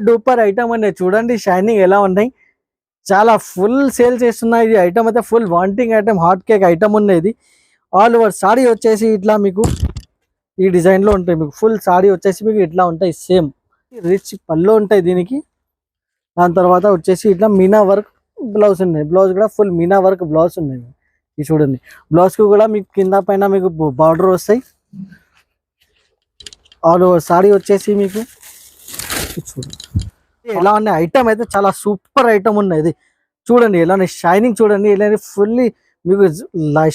Duper item అనేది చూడండి, shining ఎలా ఉన్నాయి. చాలా ఫుల్ సేల్ చేస్తున్నాయి. ఈ ఐటమ్ అయితే full wanting item, hot cake item ఉన్నది. ఆల్ ఓవర్ సాడీ వచ్చేసి ఇట్లా మీకు ఈ డిజైన్ లో ఉంటాయి. మీకు ఫుల్ సాడీ వచ్చేసి మీకు ఇట్లా ఉంటాయి. సేమ్ రిచ్ పళ్ళు ఉంటాయి దీనికి. దాని తర్వాత వచ్చేసి ఇట్లా మీనా వర్క్ బ్లౌజ్ ఉన్నాయి. బ్లౌజ్ కూడా ఫుల్ మీనా వర్క్ బ్లౌజ్ ఉన్నాయి. ఇది చూడండి, బ్లౌజ్ కు కూడా మీకు కింద పైన మీకు బార్డర్ వస్తాయి. ఆల్ ఓవర్ సాడీ వచ్చేసి మీకు చూడండి ఎలా ఉన్నాయి. ఐటమ్ అయితే చాలా సూపర్ ఐటమ్ ఉన్నది. చూడండి ఎలా షైనింగ్, చూడండి ఎలా ఫుల్లీ మీకు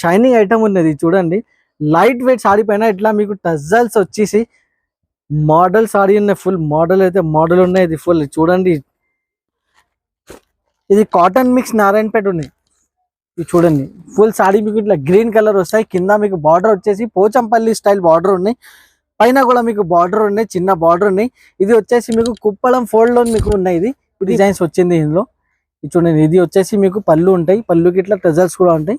షైనింగ్ ఐటమ్ ఉన్నది. చూడండి లైట్ వెయిట్ సాడీ పైన ఇట్లా మీకు టజల్స్ వచ్చేసి మోడల్ సాడీ ఉన్నాయి. ఫుల్ మోడల్ అయితే మోడల్ ఉన్నాయి. ఇది ఫుల్ చూడండి, ఇది కాటన్ మిక్స్ నారాయణపేట ఉన్నాయి. ఇది చూడండి ఫుల్ సాడీ మీకు ఇట్లా గ్రీన్ కలర్ వస్తాయి. కింద మీకు బార్డర్ వచ్చేసి పోచంపల్లి స్టైల్ బార్డర్ ఉన్నాయి. పైన కూడా మీకు బార్డర్ ఉన్నాయి, చిన్న బార్డర్ ఉన్నాయి. ఇది వచ్చేసి మీకు కుప్పలం ఫోల్డ్ లో మీకు ఉన్నాయి. ఇది డిజైన్స్ వచ్చింది ఇందులో. ఇది చూడండి, ఇది వచ్చేసి మీకు పళ్ళు ఉంటాయి. పళ్ళుకి ఇట్లా టజల్స్ కూడా ఉంటాయి.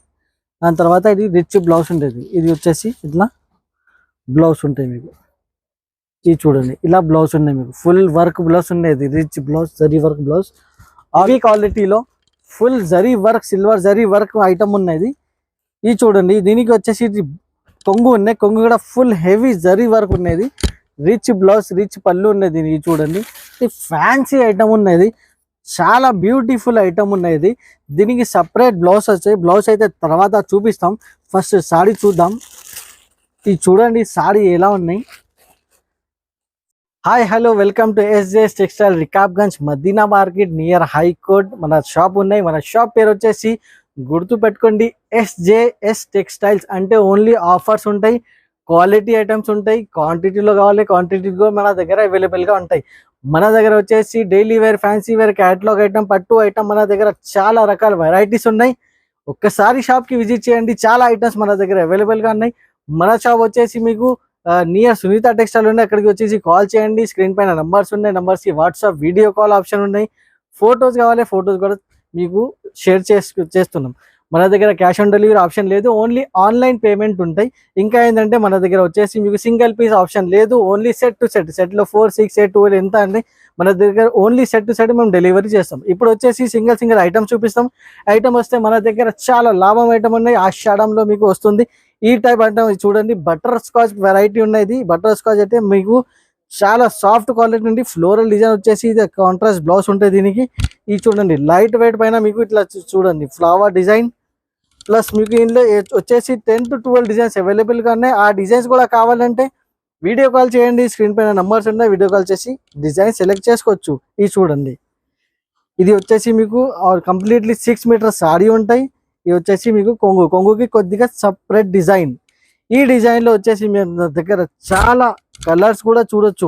దాని తర్వాత ఇది రిచ్ బ్లౌజ్ ఉంటుంది. ఇది వచ్చేసి ఇట్లా బ్లౌజ్ ఉంటాయి మీకు. ఇది చూడండి ఇలా బ్లౌజ్ ఉన్నాయి మీకు. ఫుల్ వర్క్ బ్లౌజ్ ఉన్నాయి. Rich blouse, zari work blouse, అవి క్వాలిటీలో full zari work, silver zari work item ఉన్నది. ఇది చూడండి, దీనికి వచ్చేసి కొంగు ఉన్నాయి. కొంగు కూడా ఫుల్ హెవీ జరీ వర్క్ ఉన్నది. రిచ్ బ్లౌజ్, రిచ్ పళ్ళు ఉన్నది. ఇది చూడండి, ఇది ఫ్యాన్సీ ఐటమ్ ఉన్నది. చాలా బ్యూటిఫుల్ ఐటమ్ ఉన్నది. దీనికి సపరేట్ బ్లౌజ్ వచ్చాయి. బ్లౌజ్ అయితే తర్వాత చూపిస్తాం. ఫస్ట్ సాడీ చూద్దాం. ఇది చూడండి సాడీ ఎలా ఉన్నాయి. Hi hello, welcome to SJS textile, Rikabganj, Madina market near high court మన షాప్ ఉన్నాయి. మన షాప్ పేరు వచ్చేసి గుర్తు పెట్టుకోండి, ఎస్జేఎస్ టెక్స్టైల్స్. అంటే ఓన్లీ ఆఫర్స్ ఉంటాయి, క్వాలిటీ ఐటమ్స్ ఉంటాయి. క్వాంటిటీలో కావాలి క్వాంటిటీలో మన దగ్గర అవైలబుల్గా ఉంటాయి. మన దగ్గర వచ్చేసి daily wear, fancy wear, catalogue item, పట్టు ఐటమ్, మన దగ్గర చాలా రకాల వెరైటీస్ ఉన్నాయి. ఒక్కసారి షాప్కి విజిట్ చేయండి. చాలా ఐటమ్స్ మన దగ్గర అవైలబుల్గా ఉన్నాయి. మన షాప్ వచ్చేసి మీకు నియర్ సునీత టెక్స్టైల్ ఉన్నాయి. అక్కడికి వచ్చేసి కాల్ చేయండి. స్క్రీన్ పైన నంబర్స్ ఉన్నాయి. నంబర్స్కి వాట్సాప్ వీడియో కాల్ ఆప్షన్ ఉన్నాయి. ఫొటోస్ కావాలి, ఫొటోస్ కూడా మీకు షేర్ చేస్తున్నాం. మన దగ్గర క్యాష్ ఆన్ డెలివరీ ఆప్షన్ లేదు, ఓన్లీ ఆన్లైన్ పేమెంట్ ఉంటాయి. ఇంకా ఏంటంటే మన దగ్గర వచ్చేసి మీకు సింగిల్ పీస్ ఆప్షన్ లేదు, ఓన్లీ సెట్ టు సెట్. సెట్లో 4, 6, 8, 12 ఎంత అండి మన దగ్గర ఓన్లీ సెట్ టు సెట్ మేము డెలివరీ చేస్తాం. ఇప్పుడు వచ్చేసి సింగిల్ ఐటమ్ చూపిస్తాం. ఐటమ్ వస్తే మన దగ్గర చాలా లాభం ఐటమ్ ఉన్నాయి. ఆషాఢంలో మీకు వస్తుంది. ఈ టైప్ ఐటమ్ చూడండి, బటర్ స్కాచ్ వెరైటీ ఉన్నది. బటర్ స్కాచ్ అయితే మీకు చాలా సాఫ్ట్ క్వాలిటీ నుండి ఫ్లోరల్ డిజైన్ వచ్చేసి ఇది కాంట్రాస్ట్ బ్లౌజ్ ఉంటుంది దీనికి. ఇది చూడండి లైట్ వెయిట్ పైన మీకు ఇట్లా చూడండి ఫ్లవర్ డిజైన్, ప్లస్ మీకు ఇందులో వచ్చేసి 10 to 12 డిజైన్స్ అవైలబుల్గా ఉన్నాయి. ఆ డిజైన్స్ కూడా కావాలంటే వీడియో కాల్ చేయండి. స్క్రీన్ పైన నంబర్స్ ఉన్నాయి, వీడియో కాల్ చేసి డిజైన్ సెలెక్ట్ చేసుకోవచ్చు. ఇది చూడండి, ఇది వచ్చేసి మీకు కంప్లీట్లీ 6 మీటర్స్ సాడీ ఉంటాయి. ఇది వచ్చేసి మీకు కొంగుకి కొద్దిగా సపరేట్ డిజైన్. ఈ డిజైన్లో వచ్చేసి మీ దగ్గర చాలా కలర్స్ కూడా చూడొచ్చు.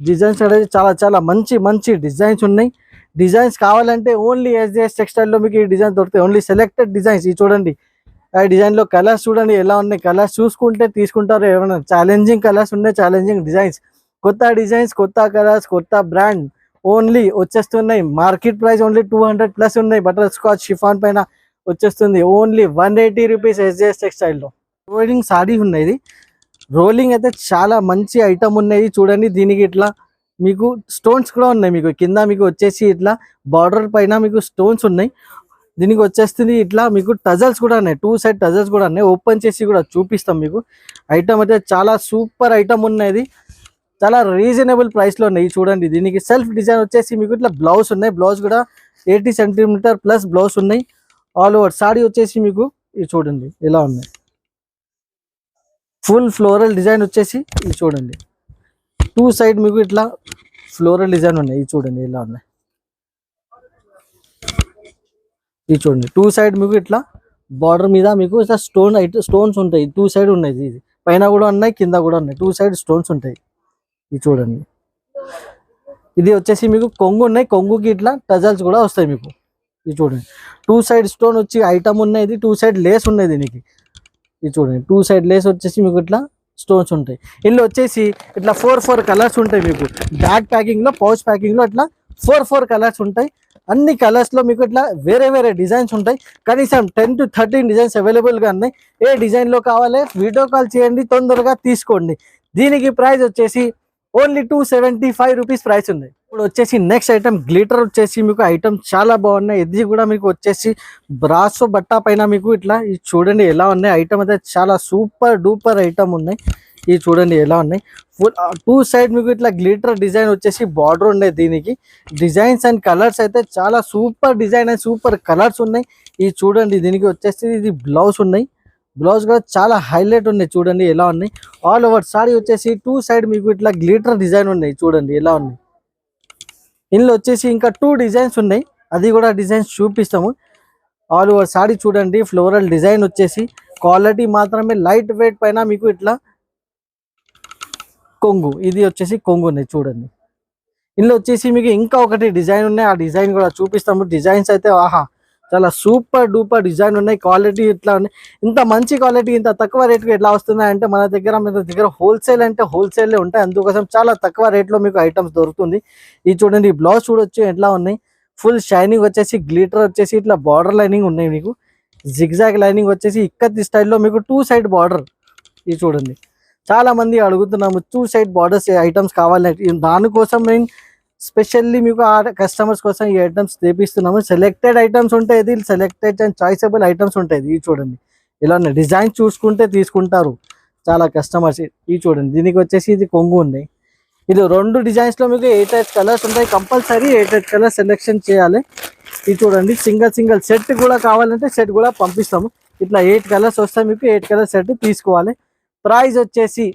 డిజైన్స్ అనేది చాలా మంచి డిజైన్స్ ఉన్నాయి. డిజైన్స్ కావాలంటే ఓన్లీ ఎస్జేఎస్ టెక్స్టైల్లో మీకు ఈ డిజైన్ దొరుకుతాయి. Only selected designs. ఇది చూడండి, ఆ డిజైన్లో కలర్స్ చూడండి ఎలా ఉన్నాయి. కలర్స్ చూసుకుంటే తీసుకుంటారు. ఏమైనా ఛాలెంజింగ్ కలర్స్ ఉన్నాయి, ఛాలెంజింగ్ డిజైన్స్, కొత్త డిజైన్స్, కొత్త కలర్స్, కొత్త బ్రాండ్ ఓన్లీ వచ్చేస్తున్నాయి. మార్కెట్ ప్రైస్ ఓన్లీ 200+ ఉన్నాయి. బటర్ స్కాచ్ షిఫాన్ పైన వచ్చేస్తుంది ఓన్లీ 180 రూపీస్ ఎస్జేఎస్ టెక్స్టైల్లో. రోలింగ్ సాడీ ఉన్నది. రోలింగ్ అయితే చాలా మంచి ఐటమ్ ఉన్నాయి. చూడండి దీనికి ఇట్లా మీకు స్టోన్స్ కూడా ఉన్నాయి. మీకు కింద మీకు వచ్చేసి ఇట్లా బార్డర్ పైన మీకు స్టోన్స్ ఉన్నాయి. దీనికి వచ్చేస్తుంది ఇట్లా మీకు టజల్స్ కూడా ఉన్నాయి. 2 సైడ్ టజల్స్ కూడా ఉన్నాయి. ఓపెన్ చేసి కూడా చూపిస్తాం మీకు. ఐటమ్ అయితే చాలా సూపర్ ఐటమ్ ఉన్నది. చాలా రీజనబుల్ ప్రైస్లో ఉన్నాయి. చూడండి దీనికి సెల్ఫ్ డిజైన్ వచ్చేసి మీకు ఇట్లా బ్లౌజ్ ఉన్నాయి. బ్లౌజ్ కూడా 80 సెంటీమీటర్ ప్లస్ బ్లౌజ్ ఉన్నాయి. ఆల్ ఓవర్ సాడీ వచ్చేసి మీకు ఇది చూడండి ఎలా ఉన్నాయి. ఫుల్ ఫ్లోరల్ డిజైన్ వచ్చేసి ఇది చూడండి. 2 సైడ్ మీకు ఇట్లా ఫ్లోరల్ డిజైన్ ఉన్నాయి. ఇది చూడండి ఎలా ఉన్నాయి. ఇది చూడండి 2 సైడ్ మీకు ఇట్లా బార్డర్ మీద మీకు ఇట్లా స్టోన్స్ ఉంటాయి. 2 సైడ్ ఉన్నాయి. ఇది పైన కూడా ఉన్నాయి, కింద కూడా ఉన్నాయి. 2 సైడ్ స్టోన్స్ ఉంటాయి. ఇది చూడండి, ఇది వచ్చేసి మీకు కొంగు ఉన్నాయి. కొంగుకి ఇట్లా టజల్స్ కూడా వస్తాయి మీకు. ఇది చూడండి 2 సైడ్ స్టోన్ వచ్చి ఐటమ్ ఉన్నాయి. ఇది 2 సైడ్ లేస్ ఉన్నాయి దీనికి. ఇది చూడండి 2 సైడ్ లేస్ వచ్చేసి మీకు ఇట్లా స్టోన్స్ ఉంటాయి. ఇందులో వచ్చేసి ఇట్లా 4 కలర్స్ ఉంటాయి మీకు. బ్యాగ్ ప్యాకింగ్లో, పౌచ్ ప్యాకింగ్లో ఇట్లా 4 కలర్స్ ఉంటాయి. అన్ని కలర్స్లో మీకు ఇట్లా వేరే డిజైన్స్ ఉంటాయి. కనీసం 10 to 13 డిజైన్స్ అవైలబుల్గా ఉన్నాయి. ఏ డిజైన్లో కావాలి వీడియో కాల్ చేయండి, తొందరగా తీసుకోండి. దీనికి ప్రైస్ వచ్చేసి ఓన్లీ 275 రూపీస్ ప్రైస్ ఉంది. ఇప్పుడు వచ్చేసి నెక్స్ట్ ఐటమ్ గ్లిటర్ వచ్చేసి మీకు ఐటమ్ చాలా బాగున్నాయి. ఇది కూడా మీకు వచ్చేసి బ్రాసో బట్ట పైన మీకు ఇట్లా ఇది చూడండి ఎలా ఉన్నాయి. ఐటమ్ అయితే చాలా సూపర్ డూపర్ ఐటమ్ ఉన్నాయి. ఇది చూడండి ఎలా ఉన్నాయి. ఫుల్ టూ సైడ్ మీకు ఇట్లా గ్లిటర్ డిజైన్ వచ్చేసి బార్డర్ ఉన్నాయి. దీనికి డిజైన్స్ అండ్ కలర్స్ అయితే చాలా super design and super colours ఉన్నాయి. ఇది చూడండి దీనికి వచ్చేసి ఇది బ్లౌజ్ ఉన్నాయి. బ్లౌజ్ కూడా చాలా హైలైట్ ఉన్నాయి. చూడండి ఎలా ఉన్నాయి. ఆల్ ఓవర్ సారీ వచ్చేసి టూ సైడ్ మీకు ఇట్లా గ్లిటర్ డిజైన్ ఉన్నాయి. చూడండి ఎలా ఉన్నాయి. ఇందులో వచ్చేసి ఇంకా 2 డిజైన్స్ ఉన్నాయి. అది కూడా డిజైన్స్ చూపిస్తాము. ఆల్ ఓవర్ సారీ చూడండి ఫ్లోరల్ డిజైన్ వచ్చేసి క్వాలిటీ మాత్రమే లైట్ వెయిట్ పైన మీకు ఇట్లా కొంగు ఇది వచ్చేసి కొంగు ఉన్నాయి. చూడండి ఇందులో వచ్చేసి మీకు ఇంకా ఒకటి డిజైన్ ఉన్నాయి. ఆ డిజైన్ కూడా చూపిస్తాము. డిజైన్స్ అయితే ఆహా చాలా సూపర్ డూపర్ డిజైన్ ఉన్నాయి. క్వాలిటీ ఇట్లా ఉన్నాయి. ఇంత మంచి క్వాలిటీ ఇంత తక్కువ రేట్కి ఎట్లా వస్తున్నాయి అంటే మన దగ్గర హోల్సేల్ అంటే హోల్సేల్ ఉంటాయి. అందుకోసం చాలా తక్కువ రేట్లో మీకు ఐటమ్స్ దొరుకుతుంది. ఇది చూడండి బ్లౌజ్ చూడొచ్చు ఎట్లా ఉన్నాయి. ఫుల్ షైనింగ్ వచ్చేసి గ్లిటర్ వచ్చేసి ఇట్లా బార్డర్ లైనింగ్ ఉన్నాయి. మీకు జిగ్జాగ్ లైనింగ్ వచ్చేసి ఇక్కత్ స్టైల్లో మీకు 2 సైడ్ బార్డర్. ఇది చూడండి చాలా మంది అడుగుతున్నాము 2 సైడ్ బార్డర్స్ ఐటమ్స్ కావాలంటే దానికోసం నేను స్పెషల్లీ మీకు ఆ కస్టమర్స్ కోసం ఈ ఐటమ్స్ తెప్పిస్తున్నాము. సెలెక్టెడ్ ఐటమ్స్ ఉంటాయి. ఇది సెలెక్టెడ్ అండ్ చాయిసబుల్ ఐటమ్స్ ఉంటాయి. ఇది చూడండి ఇలా డిజైన్ చూసుకుంటే తీసుకుంటారు చాలా కస్టమర్స్. ఇది చూడండి దీనికి వచ్చేసి ఇది కొంగు ఉంది. ఇది 2 డిజైన్స్ లో మీకు 8 కలర్స్ ఉంటాయి. కంపల్సరీ 8 కలర్స్ సెలెక్షన్ చేయాలి. ఇది చూడండి సింగిల్ సెట్ కూడా కావాలంటే సెట్ కూడా పంపిస్తాము. ఇట్లా 8 కలర్స్ వస్తాయి. మీకు 8 కలర్ సెట్ తీసుకోవాలి. ప్రైస్ వచ్చేసి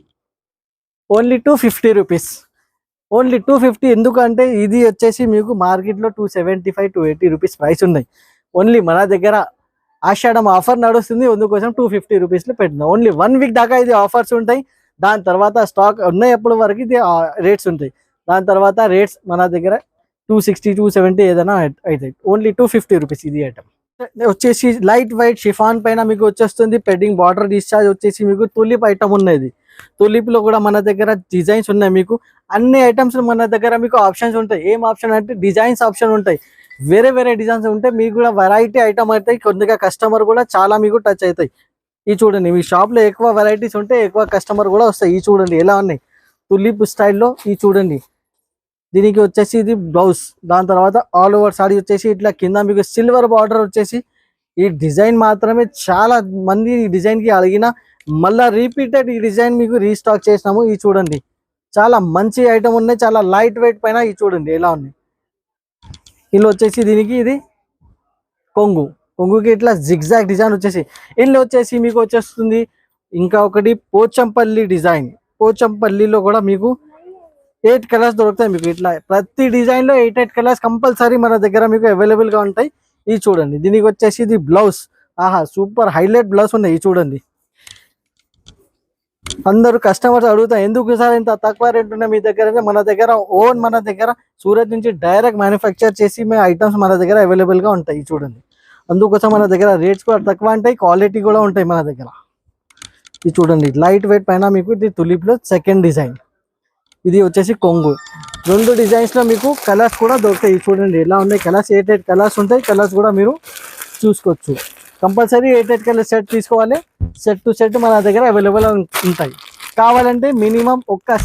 ఓన్లీ 250 రూపీస్. ఓన్లీ 250. ఎందుకంటే ఇది వచ్చేసి మీకు మార్కెట్లో 275 280 రూపీస్ ప్రైస్ ఉన్నాయి. ఓన్లీ మన దగ్గర ఆషాఢం ఆఫర్ నడుస్తుంది. అందుకోసం 250 రూపీస్లో పెట్టినాం. ఓన్లీ 1 వీక్ దాకా ఇది ఆఫర్స్ ఉంటాయి. దాని తర్వాత స్టాక్ ఉన్నప్పుడు వరకు ఇది రేట్స్ ఉంటాయి. దాని తర్వాత రేట్స్ మన దగ్గర 260 270 ఏదైనా అవుతాయి. ఓన్లీ 250 రూపీస్ ఇది ఐటమ్ వచ్చేసి లైట్ వైట్ షిఫాన్ పైన మీకు వచ్చేస్తుంది. పెడ్డింగ్ బార్డర్ డిశ్చార్జ్ వచ్చేసి మీకు తులిప్ ఐటమ్ ఉన్నది. తులిప్ లో కూడా మన దగ్గర డిజైన్స్ ఉన్నాయి. మీకు అన్ని ఐటమ్స్ మన దగ్గర మీకు ఆప్షన్స్ ఉంటాయి. ఏం ఆప్షన్ అంటే డిజైన్స్ ఆప్షన్ ఉంటాయి. వేరే డిజైన్స్ ఉంటాయి. మీకు కూడా వెరైటీ ఐటమ్ అవుతాయి. కొద్దిగా కస్టమర్ కూడా చాలా మీకు టచ్ అవుతాయి. ఇది చూడండి మీ షాప్ లో ఎక్కువ వెరైటీస్ ఉంటాయి. ఎక్కువ కస్టమర్ కూడా వస్తాయి. ఇది చూడండి ఎలా ఉన్నాయి తులిప్ స్టైల్లో. ఇది చూడండి దీనికి వచ్చేసి ఇది బ్లౌజ్. దాని తర్వాత ఆల్ ఓవర్ సారీ వచ్చేసి ఇట్లా కింద మీకు సిల్వర్ బార్డర్ వచ్చేసి ఈ డిజైన్ మాత్రమే చాలా మంది ఈ డిజైన్ కి అడిగిన మళ్ళా రిపీటెడ్ ఈ డిజైన్ మీకు రీస్టాక్ చేసినాము. ఇది చూడండి చాలా మంచి ఐటమ్ ఉన్నాయి. చాలా లైట్ వెయిట్ పైన ఇది చూడండి ఎలా ఉన్నాయి. ఇందులో వచ్చేసి దీనికి ఇది కొంగుకి ఇట్లా జిగ్జాగ్ డిజైన్ వచ్చేసి ఇందులో వచ్చేసి మీకు వచ్చేస్తుంది ఇంకా ఒకటి పోచంపల్లి డిజైన్. పోచంపల్లిలో కూడా మీకు 8 కలర్స్ దొరుకుతాయి. మీకు ఇట్లా ప్రతి డిజైన్ లో 8 కలర్స్ కంపల్సరీ మన దగ్గర మీకు అవైలబుల్ గా ఉంటాయి. ఇది చూడండి దీనికి వచ్చేసి ఇది బ్లౌజ్. ఆహా సూపర్ హైలైట్ బ్లౌజ్ ఉన్నాయి. ఇది చూడండి అందరూ కస్టమర్స్ అడుగుతారు ఎందుకు సార్ ఇంత తక్కువ రేట్ ఉన్నాయి మీ దగ్గర అంటే మన దగ్గర సూరత్ నుంచి డైరెక్ట్ మ్యానుఫ్యాక్చర్ చేసి మేము ఐటమ్స్ మన దగ్గర అవైలబుల్ గా ఉంటాయి. చూడండి అందుకోసం మన దగ్గర రేట్స్ కూడా తక్కువ ఉంటాయి. క్వాలిటీ కూడా ఉంటాయి మన దగ్గర. ఇది చూడండి లైట్ వెయిట్ పైన మీకు ఇది తులిప్ లో సెకండ్ డిజైన్. ఇది వచ్చేసి కొంగు. 2 డిజైన్స్ లో మీకు కలర్స్ కూడా దొరుకుతాయి. చూడండి ఎలా ఉన్నాయి కలర్స్. 8 కలర్స్ ఉంటాయి. కలర్స్ కూడా మీరు చూసుకోవచ్చు. కంపల్సరీ 8 కలర్ సెట్ తీసుకోవాలి. సెట్ టు సెట్ మన దగ్గర అవైలబుల్ ఉంటాయి. కావాలంటే మినిమం ఒక్క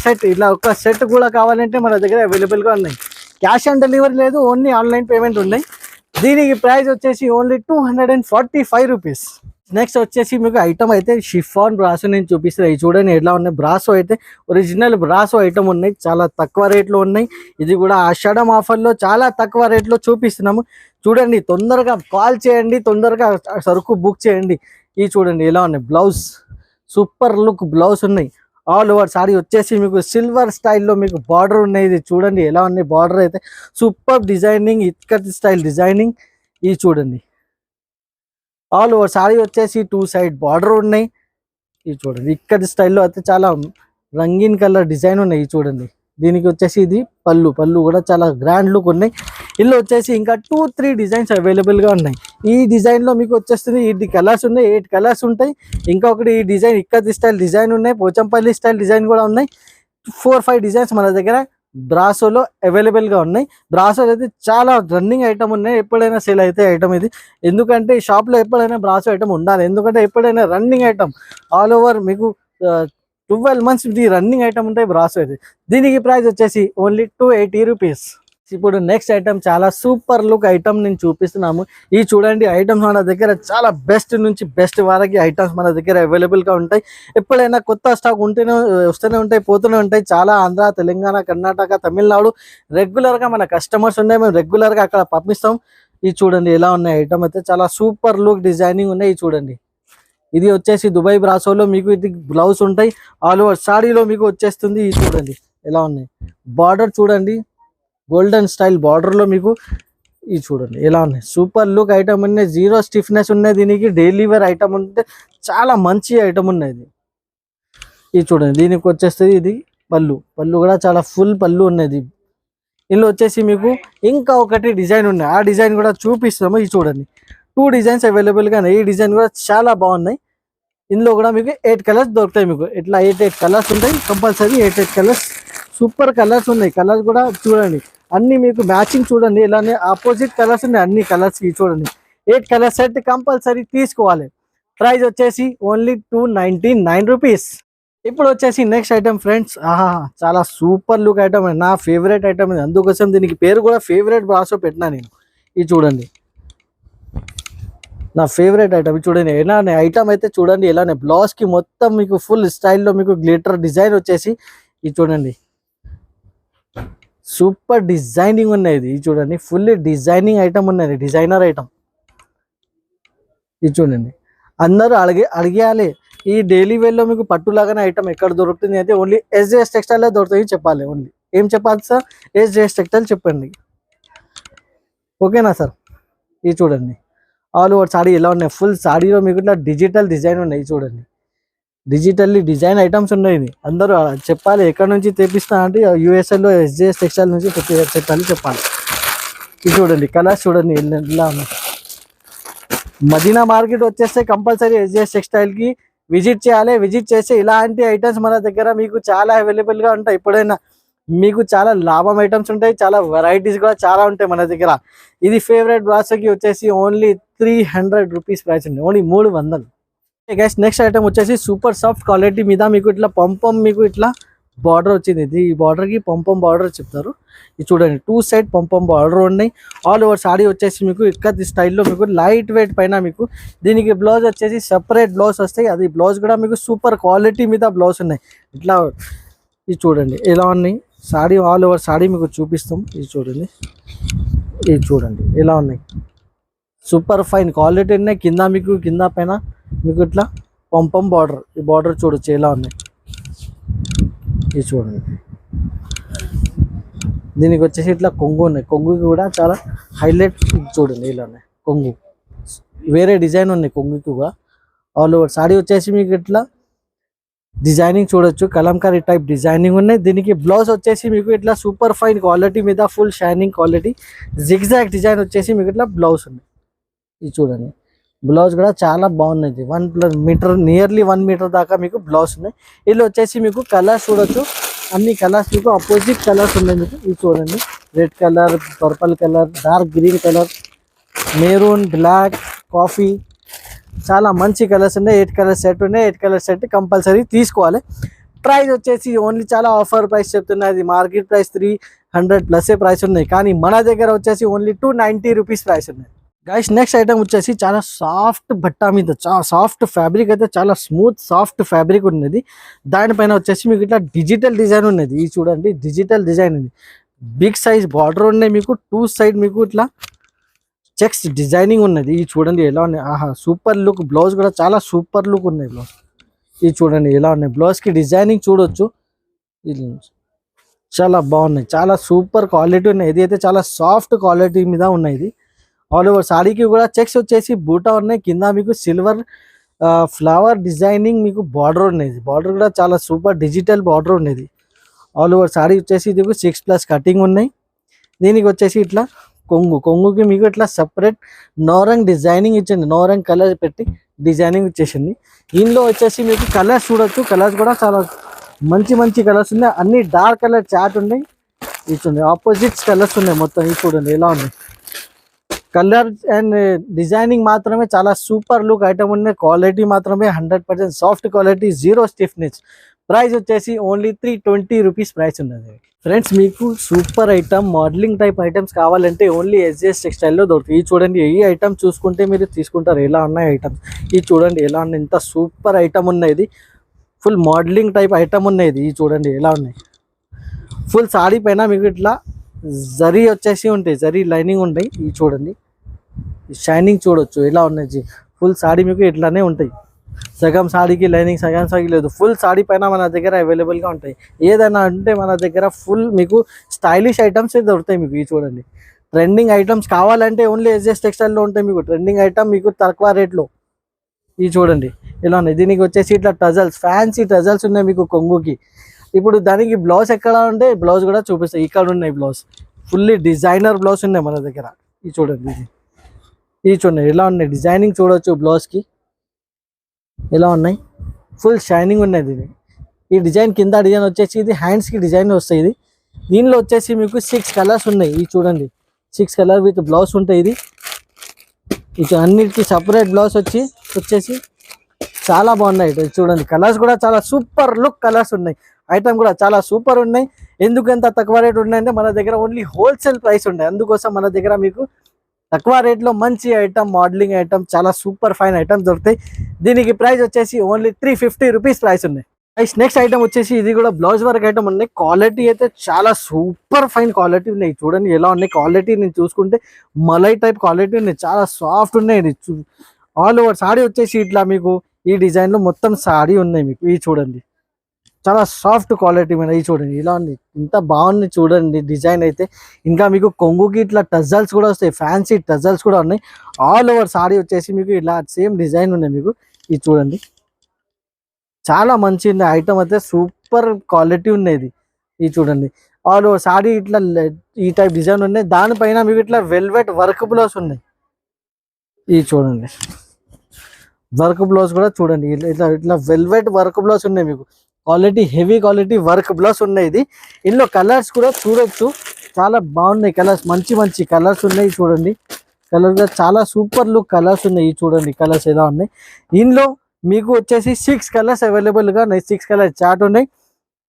సెట్ కూడా కావాలంటే మన దగ్గర అవైలబుల్ గా ఉన్నాయి. క్యాష్ ఆన్ డెలివరీ లేదు. ఓన్లీ ఆన్లైన్ పేమెంట్ ఉన్నాయి. దీనికి ప్రైస్ వచ్చేసి ఓన్లీ 245 రూపీస్. నెక్స్ట్ వచ్చేసి మీకు ఐటమ్ అయితే షిఫాన్ బ్రాసో నేను చూపిస్తాను. చూడండి ఎలా ఉన్నాయి. బ్రాసో అయితే ఒరిజినల్ బ్రాసో ఐటమ్ ఉన్నాయి. చాలా తక్కువ రేట్లో ఉన్నాయి. ఇది కూడా ఆషాఢం ఆఫర్లో చాలా తక్కువ రేట్లో చూపిస్తున్నాము. చూడండి తొందరగా కాల్ చేయండి. తొందరగా సరుకు బుక్ చేయండి. ఇది చూడండి ఎలా ఉన్నాయి. బ్లౌజ్ సూపర్ లుక్ బ్లౌజ్ ఉన్నాయి. ఆల్ ఓవర్ సారీ వచ్చేసి మీకు సిల్వర్ స్టైల్లో మీకు బార్డర్ ఉన్నాయి. ఇది చూడండి ఎలా ఉన్నాయి. బార్డర్ అయితే super designing ikat style designing. ఇది చూడండి ఆల్ ఓవర్ సారీ వచ్చేసి 2 సైడ్ బార్డర్ ఉన్నాయి. ఇది చూడండి ఇక్కడ స్టైల్లో అయితే చాలా రంగీన్ కలర్ డిజైన్ ఉన్నాయి. చూడండి దీనికి వచ్చేసి ఇది పళ్ళు కూడా చాలా గ్రాండ్ లుక్ ఉన్నాయి. ఇందులో వచ్చేసి ఇంకా 2-3 డిజైన్స్ అవైలబుల్ గా ఉన్నాయి. ఈ డిజైన్ లో మీకు వచ్చేస్తుంది 8 కలర్స్ ఉన్నాయి. 8 కలర్స్ ఉంటాయి. ఇంకొకటి ఈ డిజైన్ ఇక్కత్ స్టైల్ డిజైన్ ఉన్నాయి. పోచంపల్లి స్టైల్ డిజైన్ కూడా ఉన్నాయి. 4-5 డిజైన్స్ మన దగ్గర బ్రాసోలో అవైలబుల్ గా ఉన్నాయి. బ్రాసో అయితే చాలా రన్నింగ్ ఐటమ్ ఉన్నాయి. ఎప్పుడైనా సేల్ అయితే ఐటమ్ ఇది. ఎందుకంటే ఈ షాప్ లో ఎప్పుడైనా బ్రాసో ఐటమ్ ఉండాలి. ఎందుకంటే ఎప్పుడైనా రన్నింగ్ ఐటమ్ ఆల్ ఓవర్ మీకు 12 months ఇది రన్నింగ్ ఐటమ్ ఉంటాయి బ్రాసో ఇది. దీనికి ప్రైస్ వచ్చేసి ఓన్లీ 280 రూపీస్. ఇప్పుడు నెక్స్ట్ ఐటమ్ చాలా సూపర్ లుక్ ఐటమ్ నేను చూపిస్తున్నాము. ఈ చూడండి ఐటమ్స్ మన దగ్గర చాలా బెస్ట్ నుంచి బెస్ట్ వరకు ఐటమ్స్ మన దగ్గర అవైలబుల్ గా ఉంటాయి. ఎప్పుడైనా కొత్త స్టాక్ వస్తూనే ఉంటాయి, పోతూనే ఉంటాయి. చాలా ఆంధ్ర, తెలంగాణ, కర్ణాటక, తమిళనాడు రెగ్యులర్ గా మన కస్టమర్స్ ఉన్నాయి, మేము రెగ్యులర్ గా అక్కడ పంపిస్తాం. ఇది చూడండి ఎలా ఉన్నాయి ఐటమ్ అయితే చాలా సూపర్ లుక్ డిజైనింగ్ ఉన్నాయి. చూడండి ఇది వచ్చేసి దుబాయ్ బ్రాసోలో మీకు ఇది బ్లౌజ్ ఉంటాయి, ఆల్ ఓవర్ సాడీలో మీకు వచ్చేస్తుంది. ఇది చూడండి ఎలా ఉన్నాయి, బార్డర్ చూడండి గోల్డెన్ స్టైల్ బార్డర్ లో మీకు ఇది చూడండి ఎలా ఉన్నాయి. సూపర్ లుక్ ఐటమ్ ఉన్నాయి, జీరో స్టిఫ్నెస్ ఉన్నాయి. దీనికి డైలీ వేర్ ఐటమ్ ఉంటే చాలా మంచి ఐటమ్ ఉన్నాయి. ఇది చూడండి దీనికి వచ్చేస్తుంది ఇది పళ్ళు కూడా చాలా ఫుల్ పళ్ళు ఉన్నది. ఇందులో వచ్చేసి మీకు ఇంకా ఒకటి డిజైన్ ఉన్నాయి, ఆ డిజైన్ కూడా చూపిస్తాము. ఇది చూడండి 2 డిజైన్స్ అవైలబుల్ గా ఉన్నాయి. ఈ డిజైన్ కూడా చాలా బాగున్నాయి. ఇందులో కూడా మీకు 8 కలర్స్ దొరుకుతాయి. మీకు ఇట్లా 8 కలర్స్ ఉంటాయి కంపల్సరీ. 8 కలర్స్ సూపర్ కలర్స్ ఉన్నాయి. కలర్స్ కూడా చూడండి అన్ని మీకు మ్యాచింగ్ చూడండి ఇలానే ఆపోజిట్ కలర్స్ ఉన్నాయి అన్ని కలర్స్ కి. చూడండి 8 కలర్ సెట్ కంపల్సరీ తీసుకోవాలి. ప్రైస్ వచ్చేసి ఓన్లీ 299 రూపీస్. ఇప్పుడు వచ్చేసి నెక్స్ట్ ఐటమ్ ఫ్రెండ్స్, చాలా సూపర్ లుక్ ఐటమ్, నా ఫేవరెట్ ఐటమ్ ఇది. అందుకోసం దీనికి పేరు కూడా ఫేవరెట్ బ్రాసో పెట్టినా నేను. ఇది చూడండి నా ఫేవరెట్ ఐటమ్. చూడండి ఎలా ఐటమ్ అయితే చూడండి ఎలానే బ్లౌజ్ కి మొత్తం మీకు ఫుల్ స్టైల్లో మీకు గ్లిటర్ డిజైన్ వచ్చేసి ఇది చూడండి సూపర్ డిజైనింగ్ ఉన్నది. ఇది చూడండి ఫుల్ డిజైనింగ్ ఐటమ్ ఉన్నది, డిజైనర్ ఐటమ్. ఇది చూడండి అందరూ అడిగేయాలి ఈ డైలీ వేర్ లో మీకు పట్టులాగానే ఐటమ్ ఎక్కడ దొరుకుతుంది అంటే ఓన్లీ ఎస్జేఎస్ టెక్స్టైల్ దొరుకుతాయి చెప్పాలి. ఓన్లీ ఏం చెప్పాలి సార్, ఎస్జేఎస్ టెక్స్టైల్ చెప్పండి, ఓకేనా సార్. ఇది చూడండి ఆల్ ఓవర్ సాడీ ఎలా ఉన్నాయి, ఫుల్ సాడీలో మీకు ఇట్లా డిజిటల్ డిజైన్ ఉన్నాయి. చూడండి డిజిటల్లీ డిజైన్ ఐటమ్స్ ఉన్నాయి. ఇది అందరూ చెప్పాలి ఎక్కడ నుంచి తెప్పిస్తా అంటే యూఎస్ఏలో ఎస్జేఎస్ టెక్స్టైల్ నుంచి చెప్పాలి. ఇది చూడండి కలర్స్ చూడండి ఎలా ఉన్నాయి. మదీనా మార్కెట్ వచ్చేస్తే కంపల్సరీ ఎస్జేఎస్ టెక్స్టైల్ కి విజిట్ చేయాలి. విజిట్ చేస్తే ఇలాంటి ఐటమ్స్ మన దగ్గర మీకు చాలా అవైలబుల్ గా ఉంటాయి. ఎప్పుడైనా మీకు చాలా లాభం ఐటమ్స్ ఉంటాయి, చాలా వెరైటీస్ కూడా చాలా ఉంటాయి మన దగ్గర. ఇది ఫేవరెట్ బ్రాసోకి వచ్చేసి ఓన్లీ 300 రూపీస్ ప్రైస్ ఉంది, ఓన్లీ 300. గైస్ నెక్స్ట్ ఐటమ్ వచ్చేసి సూపర్ సాఫ్ట్ క్వాలిటీ మీద మీకు ఇట్లా పంపం మీకు ఇట్లా బార్డర్ వచ్చింది. ఇది ఈ బార్డర్ కి పంపం బార్డర్ చెప్తారు. ఇది చూడండి 2 సైడ్ పంపం బార్డర్ ఉన్నాయి. ఆల్ ఓవర్ సాడీ వచ్చేసి మీకు ఇక్కడ స్టైల్లో మీకు లైట్ వెయిట్ పైన మీకు దీనికి బ్లౌజ్ వచ్చేసి సెపరేట్ బ్లౌజ్ వస్తాయి. అది బ్లౌజ్ కూడా మీకు సూపర్ క్వాలిటీ మీద బ్లౌజ్ ఉన్నాయి. ఇట్లా ఇది చూడండి ఎలా ఉన్నాయి సాడీ, ఆల్ ఓవర్ సాడీ మీకు చూపిస్తాం. ఇది చూడండి ఎలా ఉన్నాయి, సూపర్ ఫైన్ క్వాలిటీ ఉన్నాయి. కింద పైన మీకు ఇట్లా పంపం బార్డర్, ఈ బార్డర్ చూడొచ్చు ఎలా ఉన్నాయి. ఇది చూడండి దీనికి వచ్చేసి ఇట్లా కొంగు ఉన్నాయి, కొంగుకి కూడా చాలా హైలైట్. చూడండి ఇలా ఉన్నాయి కొంగు, వేరే డిజైన్ ఉన్నాయి కొంగుకి కూడా. ఆల్ ఓవర్ సాడీ వచ్చేసి మీకు ఇట్లా డిజైనింగ్ చూడొచ్చు, కలంకారీ టైప్ డిజైనింగ్ ఉన్నాయి. దీనికి బ్లౌజ్ వచ్చేసి మీకు ఇట్లా సూపర్ ఫైన్ క్వాలిటీ మీద full shining quality zigzag design వచ్చేసి మీకు ఇట్లా బ్లౌజ్ ఉంది. ఇది చూడండి బ్లౌజ్ కూడా చాలా బాగున్నది. 1+ మీటర్ నియర్లీ 1 మీటర్ దాకా మీకు బ్లౌజ్ ఉన్నాయి. ఇలా వచ్చేసి మీకు కలర్స్ చూడొచ్చు, అన్ని కలర్స్ మీకు అపోజిట్ కలర్స్ ఉన్నాయి మీకు. ఇది చూడండి red colour, purple colour, dark green colour, maroon, black, coffee, చాలా మంచి కలర్స్ ఉన్నాయి. 8 కలర్ సెట్ ఉన్నాయి. 8 కలర్ సెట్ కంపల్సరీ తీసుకోవాలి. ప్రైస్ వచ్చేసి ఓన్లీ చాలా ఆఫర్ ప్రైస్ చెప్తున్నాయి. అది మార్కెట్ ప్రైస్ 300+ ప్రైస్ ఉన్నాయి, కానీ మన దగ్గర వచ్చేసి ఓన్లీ 290 రూపీస్ ప్రైస్ ఉన్నాయి. గైస్ నెక్స్ట్ ఐటమ్ వచ్చేసి చాలా సాఫ్ట్ బట్ట మీద, చాలా సాఫ్ట్ ఫ్యాబ్రిక్ అయితే చాలా స్మూత్ సాఫ్ట్ ఫ్యాబ్రిక్ ఉన్నది. దానిపైన వచ్చేసి మీకు ఇట్లా డిజిటల్ డిజైన్ ఉన్నది. ఇది చూడండి డిజిటల్ డిజైన్ ఉంది, బిగ్ సైజ్ బార్డర్ ఉన్నాయి మీకు. 2 సైడ్ మీకు ఇట్లా చెక్స్ డిజైనింగ్ ఉన్నది. ఇది చూడండి ఎలా ఉన్నాయి, సూపర్ లుక్. బ్లౌజ్ కూడా చాలా సూపర్ లుక్ ఉన్నాయి బ్లౌజ్. ఇది చూడండి ఎలా ఉన్నాయి, బ్లౌజ్ కి డిజైనింగ్ చూడొచ్చు. ఇది చాలా బాగున్నాయి, చాలా సూపర్ క్వాలిటీ ఉన్నాయి. ఇది అయితే చాలా సాఫ్ట్ క్వాలిటీ మీద ఉన్నాయి. ఇది ఆల్ ఓవర్ సాడీకి కూడా చెక్స్ వచ్చేసి బూటా ఉన్నాయి. కింద మీకు సిల్వర్ ఫ్లవర్ డిజైనింగ్ మీకు బార్డర్ ఉన్నది. బార్డర్ కూడా చాలా సూపర్ డిజిటల్ బార్డర్ ఉన్నది. ఆల్ ఓవర్ సాడీ వచ్చేసి ఇది 6+ కటింగ్ ఉన్నాయి. దీనికి వచ్చేసి ఇట్లా కొంగుకి మీకు ఇట్లా సపరేట్ నోరంగ్ డిజైనింగ్ ఇచ్చింది, నోరంగ్ కలర్ పెట్టి డిజైనింగ్ ఇచ్చేసింది. దీనిలో వచ్చేసి మీకు కలర్స్ చూడొచ్చు, కలర్స్ కూడా చాలా మంచి కలర్స్ ఉన్నాయి. అన్ని డార్క్ కలర్ చాట్ ఉన్నాయి. ఇది ఆపోజిట్స్ కలర్స్ ఉన్నాయి మొత్తం. ఇది చూడండి ఎలా ఉన్నాయి, కలర్ అండ్ డిజైనింగ్ మాత్రమే చాలా సూపర్ లుక్ ఐటమ్ ఉన్నాయి. క్వాలిటీ మాత్రమే 100% soft quality, zero stiffness. Price వచ్చేసి ఓన్లీ 320 రూపీస్ ప్రైస్ ఉన్నది. ఫ్రెండ్స్ మీకు super item modelling type items కావాలంటే ఓన్లీ ఎస్జేఎస్ టెక్స్టైల్లో దొరుకుతాయి. ఈ చూడండి ఈ ఐటమ్ చూసుకుంటే మీరు తీసుకుంటారు. ఎలా ఉన్నాయి ఐటమ్స్ ఇది చూడండి, ఎలా ఉన్నాయి, ఇంత సూపర్ ఐటమ్ ఉన్నాయి. ఇది ఫుల్ మోడలింగ్ టైప్ ఐటమ్ ఉన్నాయి. ఇది చూడండి ఎలా ఉన్నాయి. ఫుల్ సాడీ పైన మీకు ఇట్లా జరీ వచ్చేసి ఉంటాయి, జరీ లైనింగ్ ఉంటాయి. ఇవి చూడండి షైనింగ్ చూడొచ్చు ఎలా ఉన్నాయి. ఫుల్ సాడీ మీకు ఇట్లానే ఉంటాయి. సగం సాడీకి లైనింగ్, సగం సాడీ లేదు, ఫుల్ సాడీ పైన మన దగ్గర అవైలబుల్గా ఉంటాయి. ఏదైనా అంటే మన దగ్గర ఫుల్ మీకు స్టైలిష్ ఐటమ్స్ దొరుకుతాయి మీకు. ఇవి చూడండి ట్రెండింగ్ ఐటమ్స్ కావాలంటే ఓన్లీ ఎస్జేఎస్ టెక్స్టైల్లో ఉంటాయి మీకు. ట్రెండింగ్ ఐటమ్ మీకు తక్కువ రేట్లో. ఇవి చూడండి ఎలా ఉన్నాయి. దీనికి వచ్చేసి ఇట్లా టజల్స్, ఫ్యాన్సీ టజల్స్ ఉన్నాయి మీకు కొంగుకి. ఇప్పుడు దానికి బ్లౌజ్ ఎక్కడ ఉంటే బ్లౌజ్ కూడా చూపిస్తాయి. ఇక్కడ ఉన్నాయి బ్లౌజ్, ఫుల్లీ డిజైనర్ బ్లౌజ్ ఉన్నాయి మన దగ్గర. ఇది చూడండి, ఇది చూడండి ఎలా ఉన్నాయి. డిజైనింగ్ చూడవచ్చు బ్లౌజ్కి ఎలా ఉన్నాయి, ఫుల్ షైనింగ్ ఉన్నది. ఇది ఈ డిజైన్ కింద డిజైన్ వచ్చేసి ఇది హ్యాండ్స్కి డిజైన్ వస్తాయి. ఇది దీనిలో వచ్చేసి మీకు 6 కలర్స్ ఉన్నాయి. ఇది చూడండి 6 కలర్ విత్ బ్లౌజ్ ఉంటాయి. ఇది అన్నిటికీ సపరేట్ బ్లౌజ్ వచ్చేసి చాలా బాగున్నాయి. ఇది చూడండి కలర్స్ కూడా చాలా సూపర్ లుక్ కలర్స్ ఉన్నాయి. ఐటమ్ కూడా చాలా సూపర్ ఉన్నాయి. ఎందుకు ఎంత తక్కువ రేట్ ఉన్నాయంటే మన దగ్గర ఓన్లీ హోల్సేల్ ప్రైస్ ఉన్నాయి. అందుకోసం మన దగ్గర మీకు తక్కువ రేట్లో మంచి ఐటమ్, మోడలింగ్ ఐటమ్, చాలా సూపర్ ఫైన్ ఐటమ్స్ దొరుకుతాయి. దీనికి ప్రైస్ వచ్చేసి ఓన్లీ 350 రూపీస్ ప్రైస్ ఉన్నాయి. నెక్స్ట్ ఐటమ్ వచ్చేసి ఇది కూడా బ్లౌజ్ వర్క్ ఐటమ్ ఉన్నాయి. క్వాలిటీ అయితే చాలా సూపర్ ఫైన్ క్వాలిటీ ఉన్నాయి. చూడండి ఎలా ఉన్నాయి క్వాలిటీ. నేను చూసుకుంటే మలై టైప్ క్వాలిటీ ఉన్నాయి, చాలా సాఫ్ట్ ఉన్నాయి. ఆల్ ఓవర్ సాడీ వచ్చేసి ఇట్లా మీకు ఈ డిజైన్లో మొత్తం సాడీ ఉన్నాయి మీకు. ఇది చూడండి చాలా సాఫ్ట్ క్వాలిటీ మీద. ఇది చూడండి ఇలా ఉంది, ఇంత బాగుంది చూడండి డిజైన్ అయితే. ఇంకా మీకు కొంగుకి ఇట్లా టజల్స్ కూడా వస్తాయి, ఫ్యాన్సీ టజల్స్ కూడా ఉన్నాయి. ఆల్ ఓవర్ సాడీ వచ్చేసి మీకు ఇలా సేమ్ డిజైన్ ఉన్నాయి మీకు. ఇది చూడండి చాలా మంచి ఉంది ఐటమ్ అయితే, సూపర్ క్వాలిటీ ఉన్నది. ఇది చూడండి ఆల్ ఓవర్ సాడీ ఇట్లా ఈ టైప్ డిజైన్ ఉన్నాయి. దానిపైన మీకు ఇట్లా వెల్వెట్ వర్క్ బ్లౌజ్ ఉన్నాయి. ఇది చూడండి వర్క్ బ్లౌజ్ కూడా చూడండి ఇట్లా ఇట్లా వెల్వెట్ వర్క్ బ్లౌజ్ ఉన్నాయి మీకు. Quality heavy quality work blouse ఉన్నాయి. ఇది ఇందులో కలర్స్ కూడా చూడొచ్చు, చాలా బాగున్నాయి కలర్స్, మంచి మంచి కలర్స్ ఉన్నాయి. చూడండి కలర్ కూడా చాలా సూపర్ లుక్ కలర్స్ ఉన్నాయి. చూడండి కలర్స్ ఎలా ఉన్నాయి. ఇందులో మీకు వచ్చేసి 6 కలర్స్ అవైలబుల్గా ఉన్నాయి. 6 కలర్ చార్ట్ ఉన్నాయి.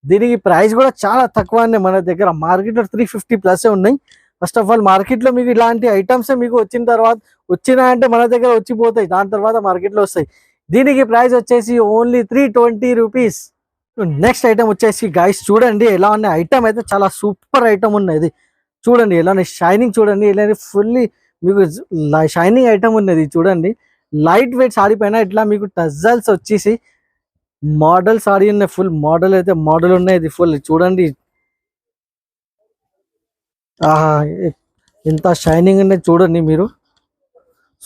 దీనికి ప్రైస్ కూడా చాలా తక్కువ ఉన్నాయి మన దగ్గర. మార్కెట్లో 350 ప్లస్ ఉన్నాయి. ఫస్ట్ ఆఫ్ ఆల్ మార్కెట్లో మీకు ఇలాంటి ఐటమ్స్ మీకు వచ్చినాయంటే మన దగ్గర వచ్చిపోతాయి, దాని తర్వాత మార్కెట్లో వస్తాయి. దీనికి ప్రైస్ వచ్చేసి ఓన్లీ 320 రూపీస్. నెక్స్ట్ ఐటమ్ వచ్చేసి గైస్ చూడండి ఎలా ఉన్నాయి. ఐటమ్ అయితే చాలా సూపర్ ఐటమ్ ఉన్నది. చూడండి ఎలా షైనింగ్, చూడండి ఎలా ఫుల్లీ మీకు షైనింగ్ ఐటమ్ ఉన్నది. చూడండి లైట్ వెయిట్ సాడీ పైన ఇట్లా మీకు టజల్స్ వచ్చేసి మోడల్ సాడీ ఉన్నాయి. ఫుల్ మోడల్ అయితే మోడల్ ఉన్నాయి. ఇది ఫుల్ చూడండి ఎంత షైనింగ్ ఉన్నాయి చూడండి మీరు,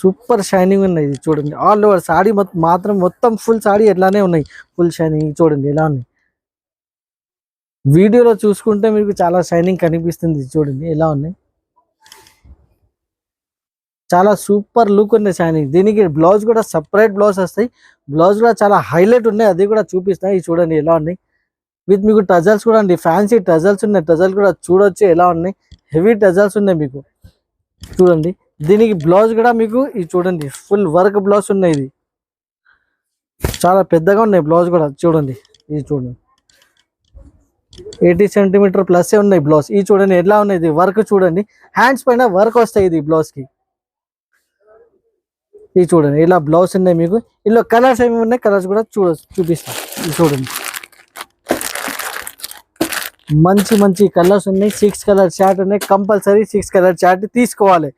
సూపర్ షైనింగ్ ఉన్నాయి. ఇది చూడండి ఆల్ ఓవర్ సాడీ మాత్రం మొత్తం ఫుల్ సాడీ ఎట్లానే ఉన్నాయి, ఫుల్ షైనింగ్. చూడండి ఎలా ఉన్నాయి. వీడియోలో చూసుకుంటే మీకు చాలా షైనింగ్ కనిపిస్తుంది. చూడండి ఎలా ఉన్నాయి, చాలా సూపర్ లుక్ ఉంది షైనింగ్. దీనికి బ్లౌజ్ కూడా సపరేట్ బ్లౌజ్ వస్తాయి. బ్లౌజ్ కూడా చాలా హైలైట్ ఉన్నాయి, అది కూడా చూపిస్తాయి. చూడండి ఎలా ఉన్నాయి. విత్ మీకు టజల్స్ కూడా అండి, ఫ్యాన్సీ టజల్స్ ఉన్నాయి. టజల్ కూడా చూడొచ్చు ఎలా ఉన్నాయి, హెవీ టజల్స్ ఉన్నాయి మీకు. చూడండి దీనికి బ్లౌజ్ కూడా మీకు ఇది చూడండి ఫుల్ వర్క్ బ్లౌజ్ ఉన్నాయి. ఇది చాలా పెద్దగా ఉన్నాయి బ్లౌజ్ కూడా. చూడండి ఇది చూడండి 80 సెంటీమీటర్ ప్లస్ ఉన్నాయి బ్లౌజ్. ఇది చూడండి ఎలా ఉన్నాయి. ఇది వర్క్ చూడండి, హ్యాండ్స్ పైన వర్క్ వస్తాయి ఇది బ్లౌజ్ కి. ఇది చూడండి ఇలా బ్లౌజ్ ఉన్నాయి మీకు. ఇందులో కలర్స్ ఏమి ఉన్నాయి, కలర్స్ కూడా చూపిస్తాను. ఇది చూడండి మంచి మంచి కలర్స్ ఉన్నాయి. 6 కలర్ చార్ట్ ఉన్నాయి. కంపల్సరీ 6 కలర్ చార్ట్ తీసుకోవాలి.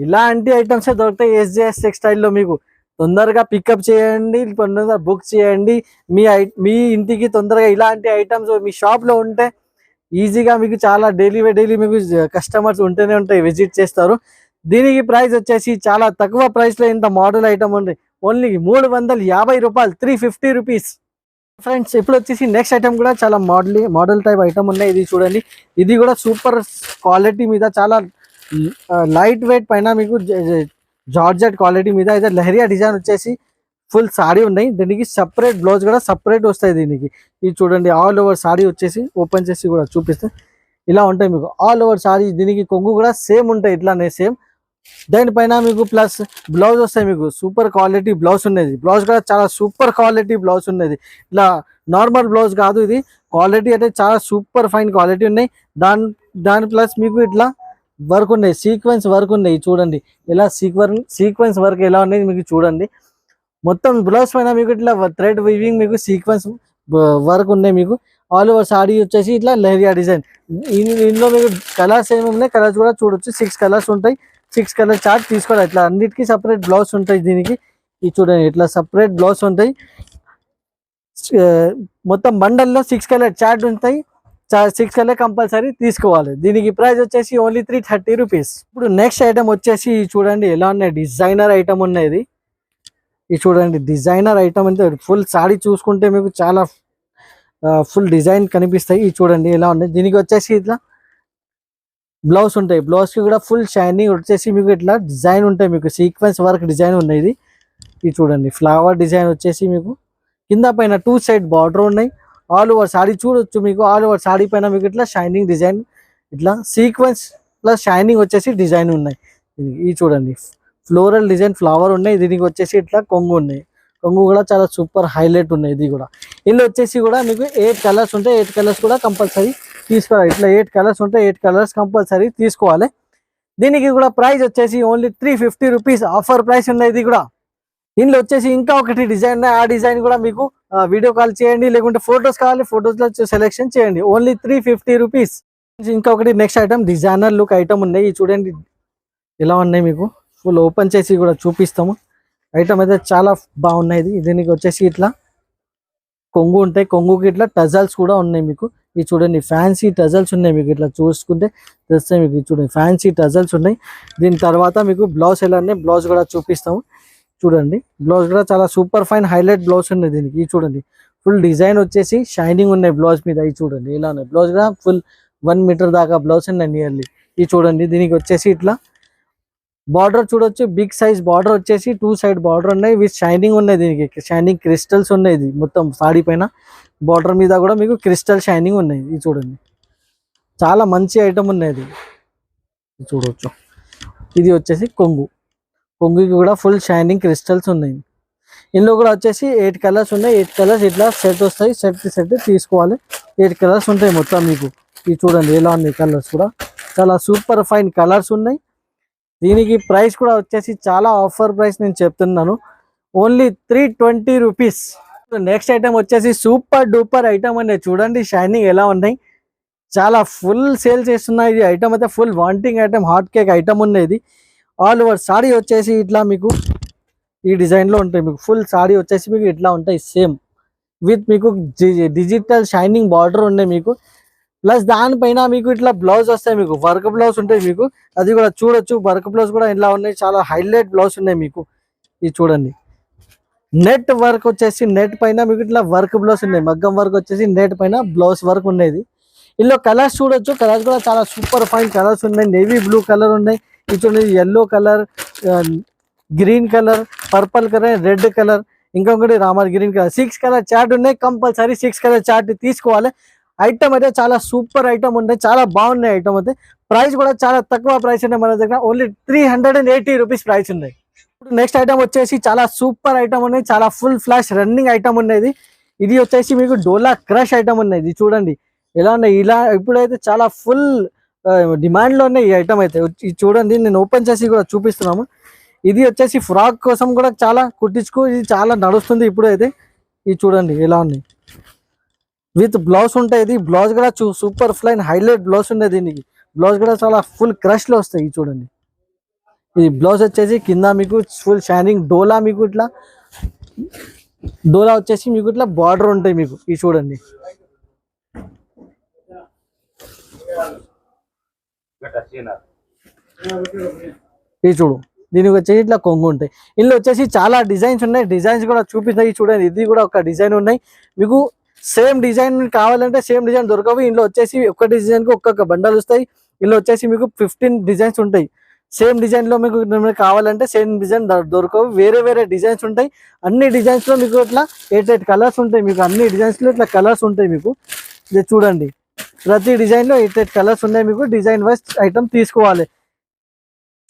ఇలాంటి ఐటమ్సే దొరుకుతాయి ఎస్జేఎస్ టెక్స్టైల్లో. మీకు తొందరగా పికప్ చేయండి, తొందరగా బుక్ చేయండి. మీ ఇంటికి తొందరగా ఇలాంటి ఐటమ్స్ మీ షాప్లో ఉంటే ఈజీగా మీకు చాలా డైలీ మీకు కస్టమర్స్ ఉంటూనే ఉంటాయి, విజిట్ చేస్తారు. దీనికి ప్రైస్ వచ్చేసి చాలా తక్కువ ప్రైస్లో ఇంత మోడల్ ఐటమ్ ఉంది. ఓన్లీ 350 రూపాయలు, 350 రూపీస్. ఫ్రెండ్స్ ఇప్పుడు వచ్చేసి నెక్స్ట్ ఐటమ్ కూడా చాలా మోడల్ టైప్ ఐటమ్ ఉన్నాయి. ఇది చూడండి, ఇది కూడా సూపర్ క్వాలిటీ మీద, చాలా లైట్ వెయిట్ పైన మీకు జార్జెట్ క్వాలిటీ మీద అయితే లెహరియా డిజైన్ వచ్చేసి ఫుల్ సాడీ ఉన్నాయి. దీనికి సపరేట్ బ్లౌజ్ కూడా సపరేట్ వస్తాయి దీనికి. ఇది చూడండి ఆల్ ఓవర్ సాడీ వచ్చేసి ఓపెన్ చేసి కూడా చూపిస్తే ఇలా ఉంటాయి మీకు ఆల్ ఓవర్ సాడీ. దీనికి కొంగు కూడా సేమ్ ఉంటాయి, ఇట్లానే సేమ్ దానిపైన మీకు ప్లస్ బ్లౌజ్ వస్తాయి, మీకు సూపర్ క్వాలిటీ బ్లౌజ్ ఉన్నది. బ్లౌజ్ కూడా చాలా సూపర్ క్వాలిటీ బ్లౌజ్ ఉన్నది, ఇట్లా నార్మల్ బ్లౌజ్ కాదు ఇది. క్వాలిటీ అయితే చాలా సూపర్ ఫైన్ క్వాలిటీ ఉన్నాయి. దాని ప్లస్ మీకు ఇట్లా వర్క్ ఉన్నాయి, సీక్వెన్స్ వర్క్ ఉన్నాయి చూడండి. ఇలా సీక్వెన్స్ వర్క్ ఎలా ఉన్నాయి మీకు చూడండి. మొత్తం బ్లౌజ్ పైన మీకు ఇట్లా థ్రెడ్ వీవింగ్ మీకు సీక్వెన్స్ వర్క్ ఉన్నాయి. మీకు ఆల్ ఓవర్ సాడీ వచ్చేసి ఇట్లా లెహరియా డిజైన్. ఇందులో మీకు కలర్స్ ఏమి ఉన్నాయి, కలర్స్ కూడా చూడొచ్చు. 6 కలర్స్ ఉంటాయి. 6 కలర్ చార్ట్ తీసుకోవాలి. ఇట్లా అన్నిటికీ సపరేట్ బ్లౌజ్ ఉంటాయి దీనికి. ఇది చూడండి, ఇట్లా సపరేట్ బ్లౌజ్ ఉంటాయి. మొత్తం బండల్లో 6 కలర్ చార్ట్ ఉంటాయి. 6 కలర్ కంపల్సరీ తీసుకోవాలి. దీనికి ప్రైస్ వచ్చేసి ఓన్లీ 330 రూపీస్. ఇప్పుడు నెక్స్ట్ ఐటమ్ వచ్చేసి చూడండి ఎలా ఉన్నాయి, డిజైనర్ ఐటమ్ ఉన్నది. ఇది చూడండి, డిజైనర్ ఐటమ్ అంటే ఫుల్ సాడీ చూసుకుంటే మీకు చాలా ఫుల్ డిజైన్ కనిపిస్తాయి. ఇది చూడండి ఎలా ఉన్నాయి. దీనికి వచ్చేసి ఇట్లా బ్లౌజ్ ఉంటాయి. బ్లౌజ్ కి కూడా ఫుల్ షైనింగ్ వచ్చేసి మీకు ఇట్లా డిజైన్ ఉంటాయి, మీకు సీక్వెన్స్ వర్క్ డిజైన్ ఉన్నాయి. ఇది చూడండి, ఫ్లవర్ డిజైన్ వచ్చేసి మీకు కింద పైన 2 సైడ్ బార్డర్ ఉన్నాయి. ఆల్ ఓవర్ సాడీ చూడొచ్చు. మీకు ఆల్ ఓవర్ సాడీ పైన మీకు ఇట్లా షైనింగ్ డిజైన్, ఇట్లా సీక్వెన్స్ ప్లస్ షైనింగ్ వచ్చేసి డిజైన్ ఉన్నాయి. ఇది చూడండి, ఫ్లోరల్ డిజైన్ ఫ్లవర్ ఉన్నాయి. దీనికి వచ్చేసి ఇట్లా కొంగు ఉన్నాయి. కొంగు కూడా చాలా సూపర్ హైలైట్ ఉన్నాయి. ఇది కూడా ఇందులో వచ్చేసి కూడా మీకు 8 కలర్స్ ఉంటాయి. 8 కలర్స్ కూడా కంపల్సరీ తీసుకోవాలి. ఇట్లా 8 కలర్స్ ఉంటాయి. 8 కలర్స్ కంపల్సరీ తీసుకోవాలి. దీనికి కూడా ప్రైస్ వచ్చేసి ఓన్లీ 350 రూపీస్ ఆఫర్ ప్రైస్ ఉన్నాయి. ఇది కూడా ఇందులో వచ్చేసి ఇంకా ఒకటి డిజైన్, ఆ డిజైన్ కూడా మీకు వీడియో కాల్ చేయండి, లేకుంటే ఫొటోస్ కావాలి, ఫొటోస్ లో సెలెక్షన్ చేయండి. Only 350 rupees. ఇంకొకటి next item designer look item ఉన్నాయి. చూడండి ఎలా ఉన్నాయి, మీకు ఫుల్ ఓపెన్ చేసి కూడా చూపిస్తాము. ఐటమ్ అయితే చాలా బాగున్నాయి. దీనికి వచ్చేసి ఇట్లా కొంగు ఉంటాయి. కొంగుకి ఇట్లా టజల్స్ కూడా ఉన్నాయి మీకు. ఇది చూడండి, ఫ్యాన్సీ టజల్స్ ఉన్నాయి. మీకు ఇట్లా చూసుకుంటే తెలుస్తాయి మీకు. చూడండి, ఫ్యాన్సీ టజల్స్ ఉన్నాయి. దీని తర్వాత మీకు బ్లౌజ్ ఎలా ఉన్నాయి, బ్లౌజ్ కూడా చూపిస్తాము. చూడండి, బ్లౌజ్ కూడా చాలా సూపర్ ఫైన్ హైలైట్ బ్లౌజ్ ఉన్నాయి దీనికి. ఇది చూడండి, ఫుల్ డిజైన్ వచ్చేసి షైనింగ్ ఉన్నాయి బ్లౌజ్ మీద. ఇది చూడండి ఇలా ఉన్నాయి. బ్లౌజ్ కూడా ఫుల్ 1 మీటర్ దాకా బ్లౌజ్ ఉన్నాయి నియర్లీ. ఇది చూడండి, దీనికి వచ్చేసి ఇట్లా బార్డర్ చూడొచ్చు. బిగ్ సైజ్ బార్డర్ వచ్చేసి 2 సైడ్ బార్డర్ ఉన్నాయి. విత్ షైనింగ్ ఉన్నాయి. దీనికి షైనింగ్ క్రిస్టల్స్ ఉన్నాయి. ఇది మొత్తం సాడీ పైన బార్డర్ మీద కూడా మీకు క్రిస్టల్ షైనింగ్ ఉన్నాయి. ఇది చూడండి, చాలా మంచి ఐటమ్ ఉన్నాయి. ఇది చూడొచ్చు. ఇది వచ్చేసి కొంగు. కొంగుకి కూడా ఫుల్ షైనింగ్ క్రిస్టల్స్ ఉన్నాయి. ఇందులో కూడా వచ్చేసి 8 కలర్స్ ఉన్నాయి. 8 కలర్స్ ఇట్లా సెట్ వస్తాయి. సెట్ తీసుకోవాలి. 8 కలర్స్ ఉంటాయి మొత్తం మీకు. ఇది చూడండి ఎలా ఉన్నాయి. కలర్స్ కూడా చాలా సూపర్ ఫైన్ కలర్స్ ఉన్నాయి. దీనికి ప్రైస్ కూడా వచ్చేసి చాలా ఆఫర్ ప్రైస్ నేను చెప్తున్నాను, ఓన్లీ 320 రూపీస్. నెక్స్ట్ ఐటమ్ వచ్చేసి సూపర్ డూపర్ ఐటమ్ అనేది. చూడండి షైనింగ్ ఎలా ఉన్నాయి, చాలా ఫుల్ సేల్ చేస్తున్నాయి. ఇది ఐటమ్ అయితే full wanting item, hot cake item ఉన్నది. ఆల్ ఓవర్ సాడీ వచ్చేసి ఇట్లా మీకు ఈ డిజైన్ లో ఉంటాయి. మీకు ఫుల్ సాడీ వచ్చేసి మీకు ఇట్లా ఉంటాయి సేమ్, విత్ మీకు డిజిటల్ షైనింగ్ బార్డర్ ఉన్నాయి మీకు. ప్లస్ దానిపైన మీకు ఇట్లా బ్లౌజ్ వస్తాయి. మీకు వర్క్ బ్లౌజ్ ఉంటాయి మీకు, అది కూడా చూడొచ్చు. వర్క్ బ్లౌజ్ కూడా ఇలా ఉన్నాయి, చాలా హైలైట్ బ్లౌజ్ ఉన్నాయి మీకు. ఇది చూడండి, నెట్ వర్క్ వచ్చేసి నెట్ పైన మీకు ఇట్లా వర్క్ బ్లౌజ్ ఉన్నాయి. మగ్గం వర్క్ వచ్చేసి నెట్ పైన బ్లౌజ్ వర్క్ ఉన్నది. ఇందులో కలర్స్ చూడొచ్చు. కలర్స్ కూడా చాలా సూపర్ ఫైన్ కలర్స్ ఉన్నాయి. నేవీ బ్లూ కలర్ ఉన్నాయి. ఇది చూడండి, yellow colour, green colour, purple colour, red colour, ఇంకొకటి రామర్ గ్రీన్ కలర్. 6 కలర్ చార్ట్ ఉన్నాయి. కంపల్సరీ 6 కలర్ చార్ట్ తీసుకోవాలి. ఐటమ్ అయితే చాలా సూపర్ ఐటమ్ ఉన్నాయి, చాలా బాగున్నాయి ఐటమ్ అయితే. ప్రైస్ కూడా చాలా తక్కువ ప్రైస్ ఉన్నాయి మన దగ్గర, ఓన్లీ 380 రూపీస్ ప్రైస్ ఉన్నాయి. ఇప్పుడు నెక్స్ట్ ఐటమ్ వచ్చేసి చాలా సూపర్ ఐటమ్ ఉన్నాయి, చాలా ఫుల్ ఫ్లాష్ రన్నింగ్ ఐటమ్ ఉన్నది. ఇది వచ్చేసి మీకు డోలా క్రష్ ఐటమ్ ఉన్నది. చూడండి ఎలా ఉన్నాయి. ఇలా ఇప్పుడైతే చాలా ఫుల్ డిమాండ్ లో ఉన్నాయి ఈ ఐటమ్ అయితే. ఇది చూడండి, నేను ఓపెన్ చేసి కూడా చూపిస్తున్నాము. ఇది వచ్చేసి ఫ్రాక్ కోసం కూడా చాలా కుట్టించుకో, ఇది చాలా నడుస్తుంది ఇప్పుడు అయితే. ఇది చూడండి ఎలా ఉన్నాయి, విత్ బ్లౌజ్ ఉంటాయి. ఇది బ్లౌజ్ కూడా సూపర్ ఫ్లైన్ హైలైట్ బ్లౌజ్ ఉంది. దీనికి బ్లౌజ్ కూడా చాలా ఫుల్ క్రష్ లో వస్తాయి. చూడండి, ఇది బ్లౌజ్ వచ్చేసి కింద మీకు ఫుల్ షైనింగ్ డోలా, మీకు ఇట్లా డోలా వచ్చేసి మీకు ఇట్లా బార్డర్ ఉంటాయి మీకు. ఇది చూడండి, ఇది చూడు, దీనికి వచ్చేసి ఇట్లా కొంగు ఉంటాయి. ఇందులో వచ్చేసి చాలా డిజైన్స్ ఉన్నాయి. డిజైన్స్ కూడా చూపిస్తాయి. చూడండి, ఇది కూడా ఒక డిజైన్ ఉన్నాయి. మీకు సేమ్ డిజైన్ కావాలంటే సేమ్ డిజైన్ దొరకవు. ఇందులో వచ్చేసి ఒక్క డిజైన్ కి ఒక్కొక్క బండలు వస్తాయి. ఇందులో వచ్చేసి మీకు 15 డిజైన్స్ ఉంటాయి. సేమ్ డిజైన్ లో మీకు కావాలంటే సేమ్ డిజైన్ దొరకవు, వేరే వేరే డిజైన్స్ ఉంటాయి. అన్ని డిజైన్స్ లో మీకు ఇట్లా 8 కలర్స్ ఉంటాయి. మీకు అన్ని డిజైన్స్ లో ఇట్లా కలర్స్ ఉంటాయి మీకు. ఇది చూడండి, ప్రతి డిజైన్ లో 8 కలర్స్ ఉన్నాయి మీకు. డిజైన్ వైజ్ ఐటమ్ తీసుకోవాలి.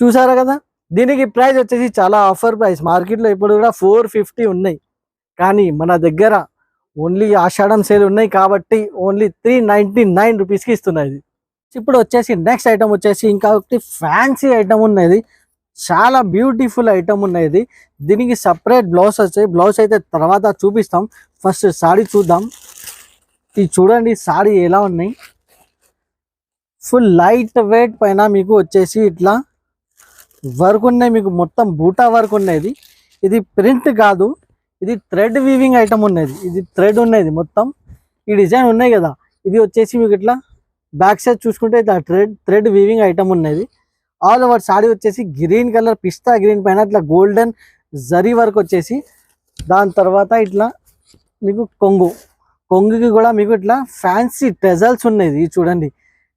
చూసారా కదా, దీనికి ప్రైస్ వచ్చేసి చాలా ఆఫర్ ప్రైస్. మార్కెట్లో ఇప్పుడు కూడా 450 ఉన్నాయి, కానీ మన దగ్గర ఓన్లీ ఆషాఢం సేల్ ఉన్నాయి కాబట్టి ఓన్లీ 399 రూపీస్కి ఇస్తున్నాయి ఇది. ఇప్పుడు వచ్చేసి నెక్స్ట్ ఐటమ్ వచ్చేసి ఇంకా ఒకటి ఫ్యాన్సీ ఐటమ్ ఉన్నది, చాలా బ్యూటిఫుల్ ఐటమ్ ఉన్నది. దీనికి సపరేట్ బ్లౌజ్ వచ్చాయి, బ్లౌజ్ అయితే తర్వాత చూపిస్తాం. ఫస్ట్ సాడీ చూద్దాం. ఇది చూడండి సాడీ ఎలా ఉన్నాయి, ఫుల్ లైట్ వెయిట్ పైన మీకు వచ్చేసి ఇట్లా వర్క్ ఉన్నాయి, మీకు మొత్తం బూటా వర్క్ ఉన్నది. ఇది ప్రింట్ కాదు, ఇది థ్రెడ్ వీవింగ్ ఐటమ్ ఉన్నది. ఇది థ్రెడ్ ఉన్నది మొత్తం, ఈ డిజైన్ ఉన్నాయి కదా, ఇది వచ్చేసి మీకు ఇట్లా బ్యాక్ సైడ్ చూసుకుంటే ఇట్లా థ్రెడ్ వీవింగ్ ఐటమ్ ఉన్నది. ఆల్ ఓవర్ సాడీ వచ్చేసి గ్రీన్ కలర్, పిస్తా గ్రీన్ పైన ఇట్లా గోల్డెన్ జరీ వర్క్ వచ్చేసి, దాని తర్వాత ఇట్లా మీకు కొంగుకి కూడా మీకు ఇట్లా ఫ్యాన్సీ టెజల్స్ ఉన్నది. చూడండి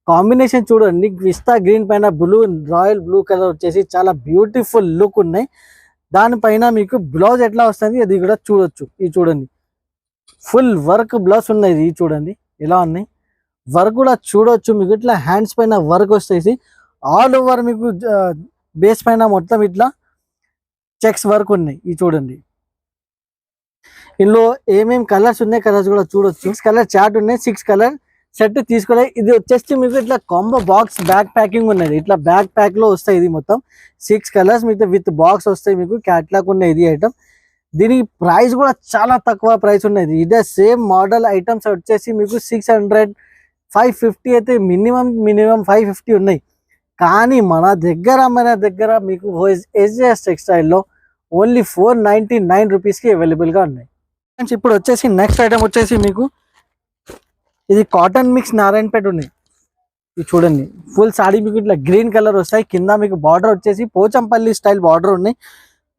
కాంబినేషన్ చూడండి, పిస్తా గ్రీన్ పైన బ్లూ, రాయల్ బ్లూ కలర్ వచ్చేసి చాలా బ్యూటిఫుల్ లుక్ ఉన్నాయి. దానిపైన మీకు బ్లౌజ్ ఎట్లా వస్తుంది అది కూడా చూడొచ్చు. ఇది చూడండి ఫుల్ వర్క్ బ్లౌజ్ ఉన్నది. ఇది చూడండి ఎలా ఉన్నాయి, వర్క్ కూడా చూడొచ్చు. మీకు ఇట్లా హ్యాండ్స్ పైన వర్క్ వస్తేసి ఆల్ ఓవర్ మీకు బేస్ పైన మొత్తం ఇట్లా చెక్స్ వర్క్ ఉన్నాయి. ఇది చూడండి ఇందులో ఏమేమి కలర్స్ ఉన్నాయి, కలర్స్ కూడా చూడొచ్చు. 6 కలర్ చార్ట్ ఉన్నాయి, 6 కలర్ సెట్ తీసుకోవాలి. ఇది వచ్చేసి మీకు ఇట్లా కాంబో బాక్స్ బ్యాక్ ప్యాకింగ్ ఉన్నది, ఇట్లా బ్యాక్ ప్యాక్ లో వస్తాయి. ఇది మొత్తం 6 కలర్స్ మీకు విత్ బాక్స్ వస్తాయి, మీకు క్యాట్లాగ్ ఉన్నాయి ఇది ఐటమ్. దీనికి ప్రైస్ కూడా చాలా తక్కువ ప్రైస్ ఉన్నది. ఇదే సేమ్ మోడల్ ఐటమ్స్ వచ్చేసి మీకు 600, 550 అయితే మినిమం 550 ఉన్నాయి. కానీ మన దగ్గర మీకు ఎస్జేఎస్ టెక్స్టైల్లో ఓన్లీ 499 రూపీస్కి అవైలబుల్గా ఉన్నాయి. ఫ్రెండ్స్ ఇప్పుడు వచ్చేసి నెక్స్ట్ ఐటమ్ వచ్చేసి మీకు ఇది కాటన్ మిక్స్ నారాయణపేట ఉన్నాయి. ఇది చూడండి ఫుల్ సాడీ మీకు ఇట్లా గ్రీన్ కలర్ వస్తాయి, కింద మీకు బార్డర్ వచ్చేసి పోచంపల్లి స్టైల్ బార్డర్ ఉన్నాయి,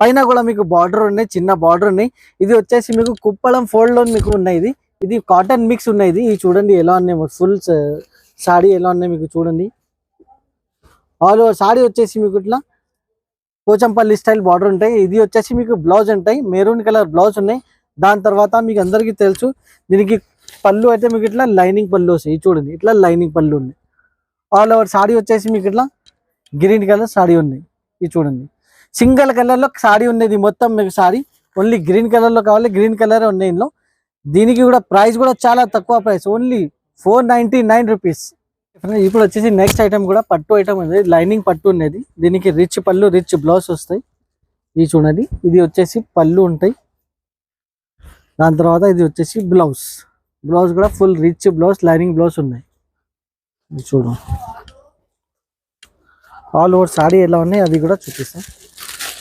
పైన కూడా మీకు బార్డర్ ఉన్నాయి, చిన్న బార్డర్ ఉన్నాయి. ఇది వచ్చేసి మీకు కుప్పడం ఫోల్డ్ లో మీకు ఉన్నాయి. ఇది కాటన్ మిక్స్ ఉన్నాయి. ఇది చూడండి ఎలా ఉన్నాయి, ఫుల్ సాడీ ఎలా ఉన్నాయి మీకు చూడండి. ఆల్ ఓవర్ సాడీ వచ్చేసి మీకు ఇట్లా పోచంపల్లి స్టైల్ బార్డర్ ఉంటాయి. ఇది వచ్చేసి మీకు బ్లౌజ్ ఉంటాయి, మెరూన్ కలర్ బ్లౌజ్ ఉన్నాయి. దాని తర్వాత మీకు అందరికీ తెలుసు దీనికి పళ్ళు అయితే మీకు ఇట్లా లైనింగ్ పళ్ళు వస్తాయి. చూడండి ఇట్లా లైనింగ్ పళ్ళు ఉన్నాయి. ఆల్ ఓవర్ సాడీ వచ్చేసి మీకు ఇట్లా గ్రీన్ కలర్ సాడీ ఉన్నాయి. ఇది చూడండి సింగిల్ కలర్ లో సాడీ ఉన్నది మొత్తం మీకు సాడీ ఓన్లీ గ్రీన్ కలర్ లో కావాలి, గ్రీన్ కలర్ ఉన్నాయి ఇందులో. దీనికి కూడా ప్రైస్ కూడా చాలా తక్కువ ప్రైస్, ఓన్లీ 499 రూపీస్. ఇప్పుడు వచ్చేసి నెక్స్ట్ ఐటమ్ కూడా పట్టు ఐటమ్ ఉంది, లైనింగ్ పట్టు ఉన్నది. దీనికి రిచ్ పళ్ళు, రిచ్ బ్లౌజ్ వస్తాయి. ఇది చూడండి ఇది వచ్చేసి పళ్ళు ఉంటాయి, దాని తర్వాత ఇది వచ్చేసి బ్లౌజ్ కూడా full rich blouse, lining blouse ఉన్నాయి. ఇది చూడు ఆల్ ఓవర్ సాడీ ఎలా ఉన్నాయి అది కూడా చూపిస్తాం.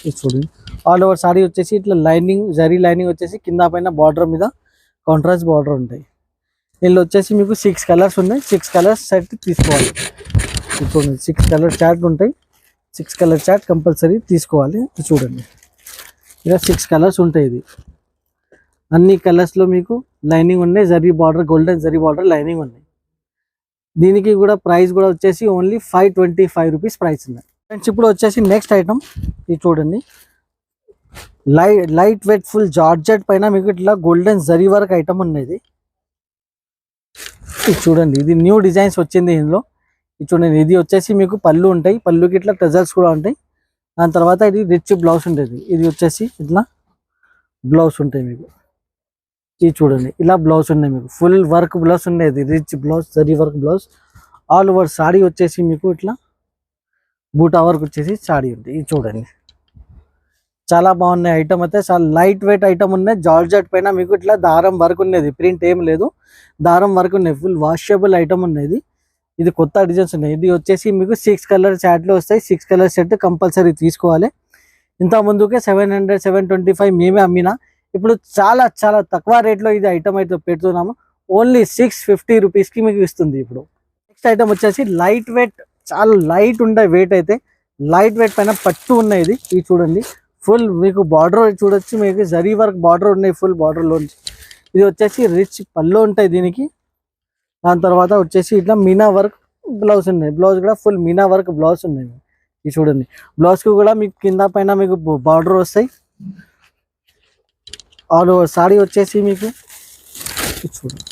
ఇది చూడండి ఆల్ ఓవర్ సాడీ వచ్చేసి ఇట్లా లైనింగ్ జరీ లైనింగ్ వచ్చేసి కింద పైన బార్డర్ మీద కాంట్రాస్ట్ బార్డర్ ఉంటాయి. దీనిలో వచ్చేసి మీకు 6 కలర్స్ ఉన్నాయి, 6 కలర్స్ సెట్ తీసుకోవాలి. చూడండి 6 కలర్ చార్ట్ ఉంటాయి, 6 కలర్ చార్ట్ కంపల్సరీ తీసుకోవాలి. చూడండి ఇలా 6 కలర్స్ ఉంటాయి. ఇది అన్ని కలర్స్లో మీకు లైనింగ్ ఉన్నాయి, zari border, golden zari border lining ఉన్నాయి. దీనికి కూడా ప్రైస్ కూడా వచ్చేసి ఓన్లీ 525 రూపీస్ ప్రైస్ ఉన్నాయి. ఫ్రెండ్స్ ఇప్పుడు వచ్చేసి నెక్స్ట్ ఐటమ్ ఇది చూడండి, లైట్ వెయిట్ ఫుల్ జార్జెట్ పైన మీకు ఇట్లా గోల్డెన్ జరీ వర్క్ ఐటమ్ ఉన్నది. ఇది చూడండి ఇది న్యూ డిజైన్స్ వచ్చింది ఇందులో. ఇది చూడండి ఇది వచ్చేసి మీకు పళ్ళు ఉంటాయి, పళ్ళుకి ఇట్లా ట్రెజర్స్ కూడా ఉంటాయి. దాని తర్వాత ఇది రిచ్ బ్లౌజ్ ఉంటుంది. ఇది వచ్చేసి ఇట్లా బ్లౌజ్ ఉంటాయి మీకు. ఇది చూడండి ఇలా బ్లౌజ్ ఉన్నాయి మీకు, ఫుల్ వర్క్ బ్లౌజ్ ఉండేది, rich blouse, zari work blouse. All over saree వచ్చేసి మీకు ఇట్లా బూటా వర్క్ వచ్చేసి సాడీ ఉంటుంది. ఇది చూడండి చాలా బాగున్నాయి ఐటమ్ అయితే, చాలా లైట్ వెయిట్ ఐటమ్ ఉన్నాయి. జార్జెట్ పైన మీకు ఇట్లా దారం వర్క్ ఉన్నది, ప్రింట్ ఏం లేదు, దారం వర్క్ ఉన్నాయి, ఫుల్ వాషబుల్ ఐటమ్ ఉన్నది. ఇది కొత్త డిజైన్స్ ఉన్నాయి. ఇది వచ్చేసి మీకు 6 కలర్ చాట్లో వస్తాయి, 6 కలర్ సెట్ కంపల్సరీ తీసుకోవాలి. ఇంత ముందుకే 700, 725 మేమే అమ్మినా, ఇప్పుడు చాలా చాలా తక్కువ రేట్లో ఇది ఐటమ్ అయితే పెడుతున్నాము. ఓన్లీ 650 రూపీస్కి మీకు ఇస్తుంది. ఇప్పుడు నెక్స్ట్ ఐటమ్ వచ్చేసి లైట్ వెయిట్, చాలా లైట్ ఉండే వెయిట్ అయితే, లైట్ వెయిట్ పైన పట్టు ఉన్నాయి. ఇది చూడండి ఫుల్ మీకు బార్డర్ చూడొచ్చు, మీకు జరీ వర్క్ బార్డర్ ఉన్నాయి ఫుల్ బార్డర్లోంచి. ఇది వచ్చేసి రిచ్ పళ్ళు ఉంటాయి దీనికి. దాని తర్వాత వచ్చేసి ఇట్లా మీనా వర్క్ బ్లౌజ్ ఉన్నాయి, బ్లౌజ్ కూడా ఫుల్ మీనా వర్క్ బ్లౌజ్ ఉన్నాయి. ఇది చూడండి బ్లౌజ్కి కూడా మీకు కింద పైన మీకు బార్డర్ వస్తాయి. ఆల్ ఓవర్ సాడీ వచ్చేసి మీకు చూడండి,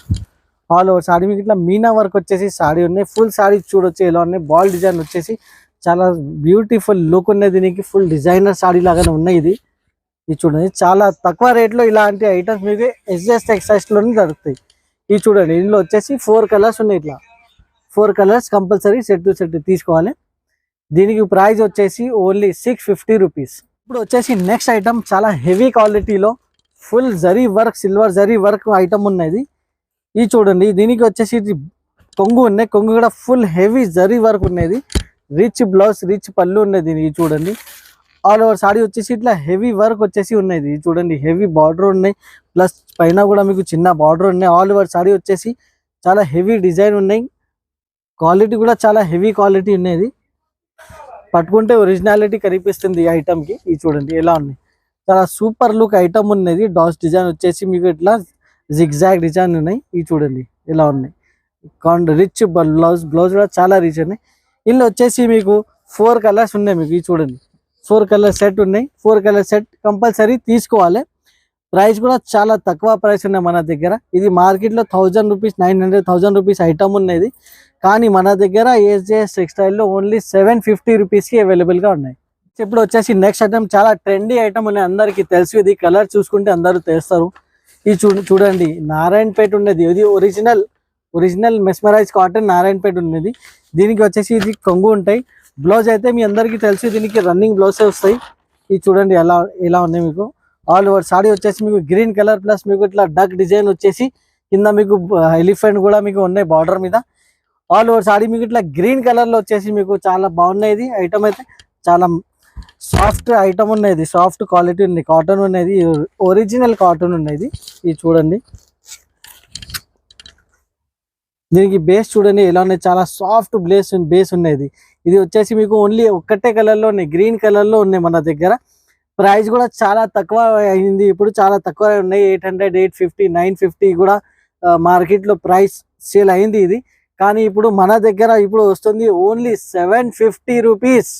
ఆల్ ఓవర్ సాడీ మీకు ఇట్లా మీనా వర్క్ వచ్చేసి సాడీ ఉన్నాయి. ఫుల్ సాడీ చూడొచ్చు ఎలా ఉన్నాయి, బాల్ డిజైన్ వచ్చేసి చాలా బ్యూటిఫుల్ లుక్ ఉన్నది, దీనికి ఫుల్ డిజైనర్ సాడీ లాగానే ఉన్నాయి. ఇది చూడండి, చాలా తక్కువ రేట్లో ఇలాంటి ఐటమ్స్ మీకు ఎస్జేఎస్ టెక్స్టైల్స్లోనే దొరుకుతాయి. ఇది చూడండి, ఇందులో వచ్చేసి 4 కలర్స్ ఉన్నాయి. ఇట్లా 4 colours compulsory set to set తీసుకోవాలి. దీనికి ప్రైస్ వచ్చేసి ఓన్లీ 650 రూపీస్. ఇప్పుడు వచ్చేసి నెక్స్ట్ ఐటమ్ చాలా హెవీ క్వాలిటీలో full zari work, silver zari work item ఉన్నది. ఇది చూడండి, దీనికి వచ్చేసి కొంగు ఉన్నాయి, కొంగు కూడా ఫుల్ హెవీ జరీ వర్క్ ఉన్నది. రిచ్ బ్లౌజ్, రిచ్ పళ్ళు ఉన్నది. ఇది చూడండి, ఆల్ ఓవర్ సాడీ వచ్చేసి ఇట్లా హెవీ వర్క్ వచ్చేసి ఉన్నది. ఇది చూడండి, హెవీ బార్డర్ ఉన్నాయి, ప్లస్ పైన కూడా మీకు చిన్న బార్డర్ ఉన్నాయి. ఆల్ ఓవర్ సాడీ వచ్చేసి చాలా హెవీ డిజైన్ ఉన్నాయి. క్వాలిటీ కూడా చాలా హెవీ క్వాలిటీ ఉన్నది. పట్టుకుంటే ఒరిజినాలిటీ కనిపిస్తుంది ఈ ఐటమ్కి. ఇది చూడండి ఎలా ఉన్నాయి, చాలా సూపర్ లుక్ ఐటమ్ ఉన్నది. డాట్స్ డిజైన్ వచ్చేసి మీకు ఇట్లా జిగ్జాగ్ డిజైన్ ఉన్నాయి. ఇది చూడండి ఎలా ఉన్నాయి. రిచ్ బ్లౌజ్ కూడా చాలా రిచ్ ఉన్నాయి. ఇందులో వచ్చేసి మీకు 4 కలర్స్ ఉన్నాయి. మీకు ఇది చూడండి, 4 కలర్ సెట్ ఉన్నాయి. 4 కలర్ సెట్ కంపల్సరీ తీసుకోవాలి. ప్రైస్ కూడా చాలా తక్కువ ప్రైస్ ఉన్నాయి మన దగ్గర. ఇది మార్కెట్లో 1000 రూపీస్, 900 రూపీస్ ఐటమ్ ఉన్నది. కానీ మన దగ్గర ఎస్జేఎస్ టెక్స్టైల్లో ఓన్లీ 750 రూపీస్కి అవైలబుల్గా ఉన్నాయి. ఇప్పుడు వచ్చేసి నెక్స్ట్ ఐటమ్ చాలా ట్రెండీ ఐటమ్ ఉన్నాయి, అందరికీ తెలుసు. ఇది కలర్ చూసుకుంటే అందరూ తెస్తారు. ఇది చూడండి, నారాయణపేట ఉన్నది. ఇది ఒరిజినల్ మెస్మరైజ్ కాటన్ నారాయణపేట ఉన్నది. దీనికి వచ్చేసి ఇది కొంగు ఉంటాయి. బ్లౌజ్ అయితే మీ అందరికీ తెలుసు, దీనికి రన్నింగ్ బ్లౌజే వస్తాయి. ఇది చూడండి ఎలా ఉన్నాయి. మీకు ఆల్ ఓవర్ సాడీ వచ్చేసి మీకు గ్రీన్ కలర్ ప్లస్ మీకు ఇట్లా డక్ డిజైన్ వచ్చేసి కింద మీకు ఎలిఫెంట్ కూడా మీకు ఉన్నాయి బార్డర్ మీద. ఆల్ ఓవర్ సాడీ మీకు ఇట్లా గ్రీన్ కలర్ లో వచ్చేసి మీకు చాలా బాగున్నాయి. ఐటమ్ అయితే చాలా సాఫ్ట్ ఐటమ్ ఉన్నది, సాఫ్ట్ క్వాలిటీ ఉంది, కాటన్ ఉన్నది, ఒరిజినల్ కాటన్ ఉన్నది. ఇది చూడండి, దీనికి బేస్ చూడండి ఎలా ఉన్నాయి, చాలా సాఫ్ట్ బేస్ ఉన్నది. ఇది వచ్చేసి మీకు ఓన్లీ ఒక్కటే కలర్ లో ఉన్నాయి, గ్రీన్ కలర్ లో ఉన్నాయి మన దగ్గర. ప్రైస్ కూడా చాలా తక్కువ అయింది, ఇప్పుడు చాలా తక్కువ ఉన్నాయి. 800, 850, 950 కూడా మార్కెట్ లో ప్రైస్ సేల్ అయింది ఇది. కానీ ఇప్పుడు మన దగ్గర ఇప్పుడు వస్తుంది ఓన్లీ 750 రూపీస్.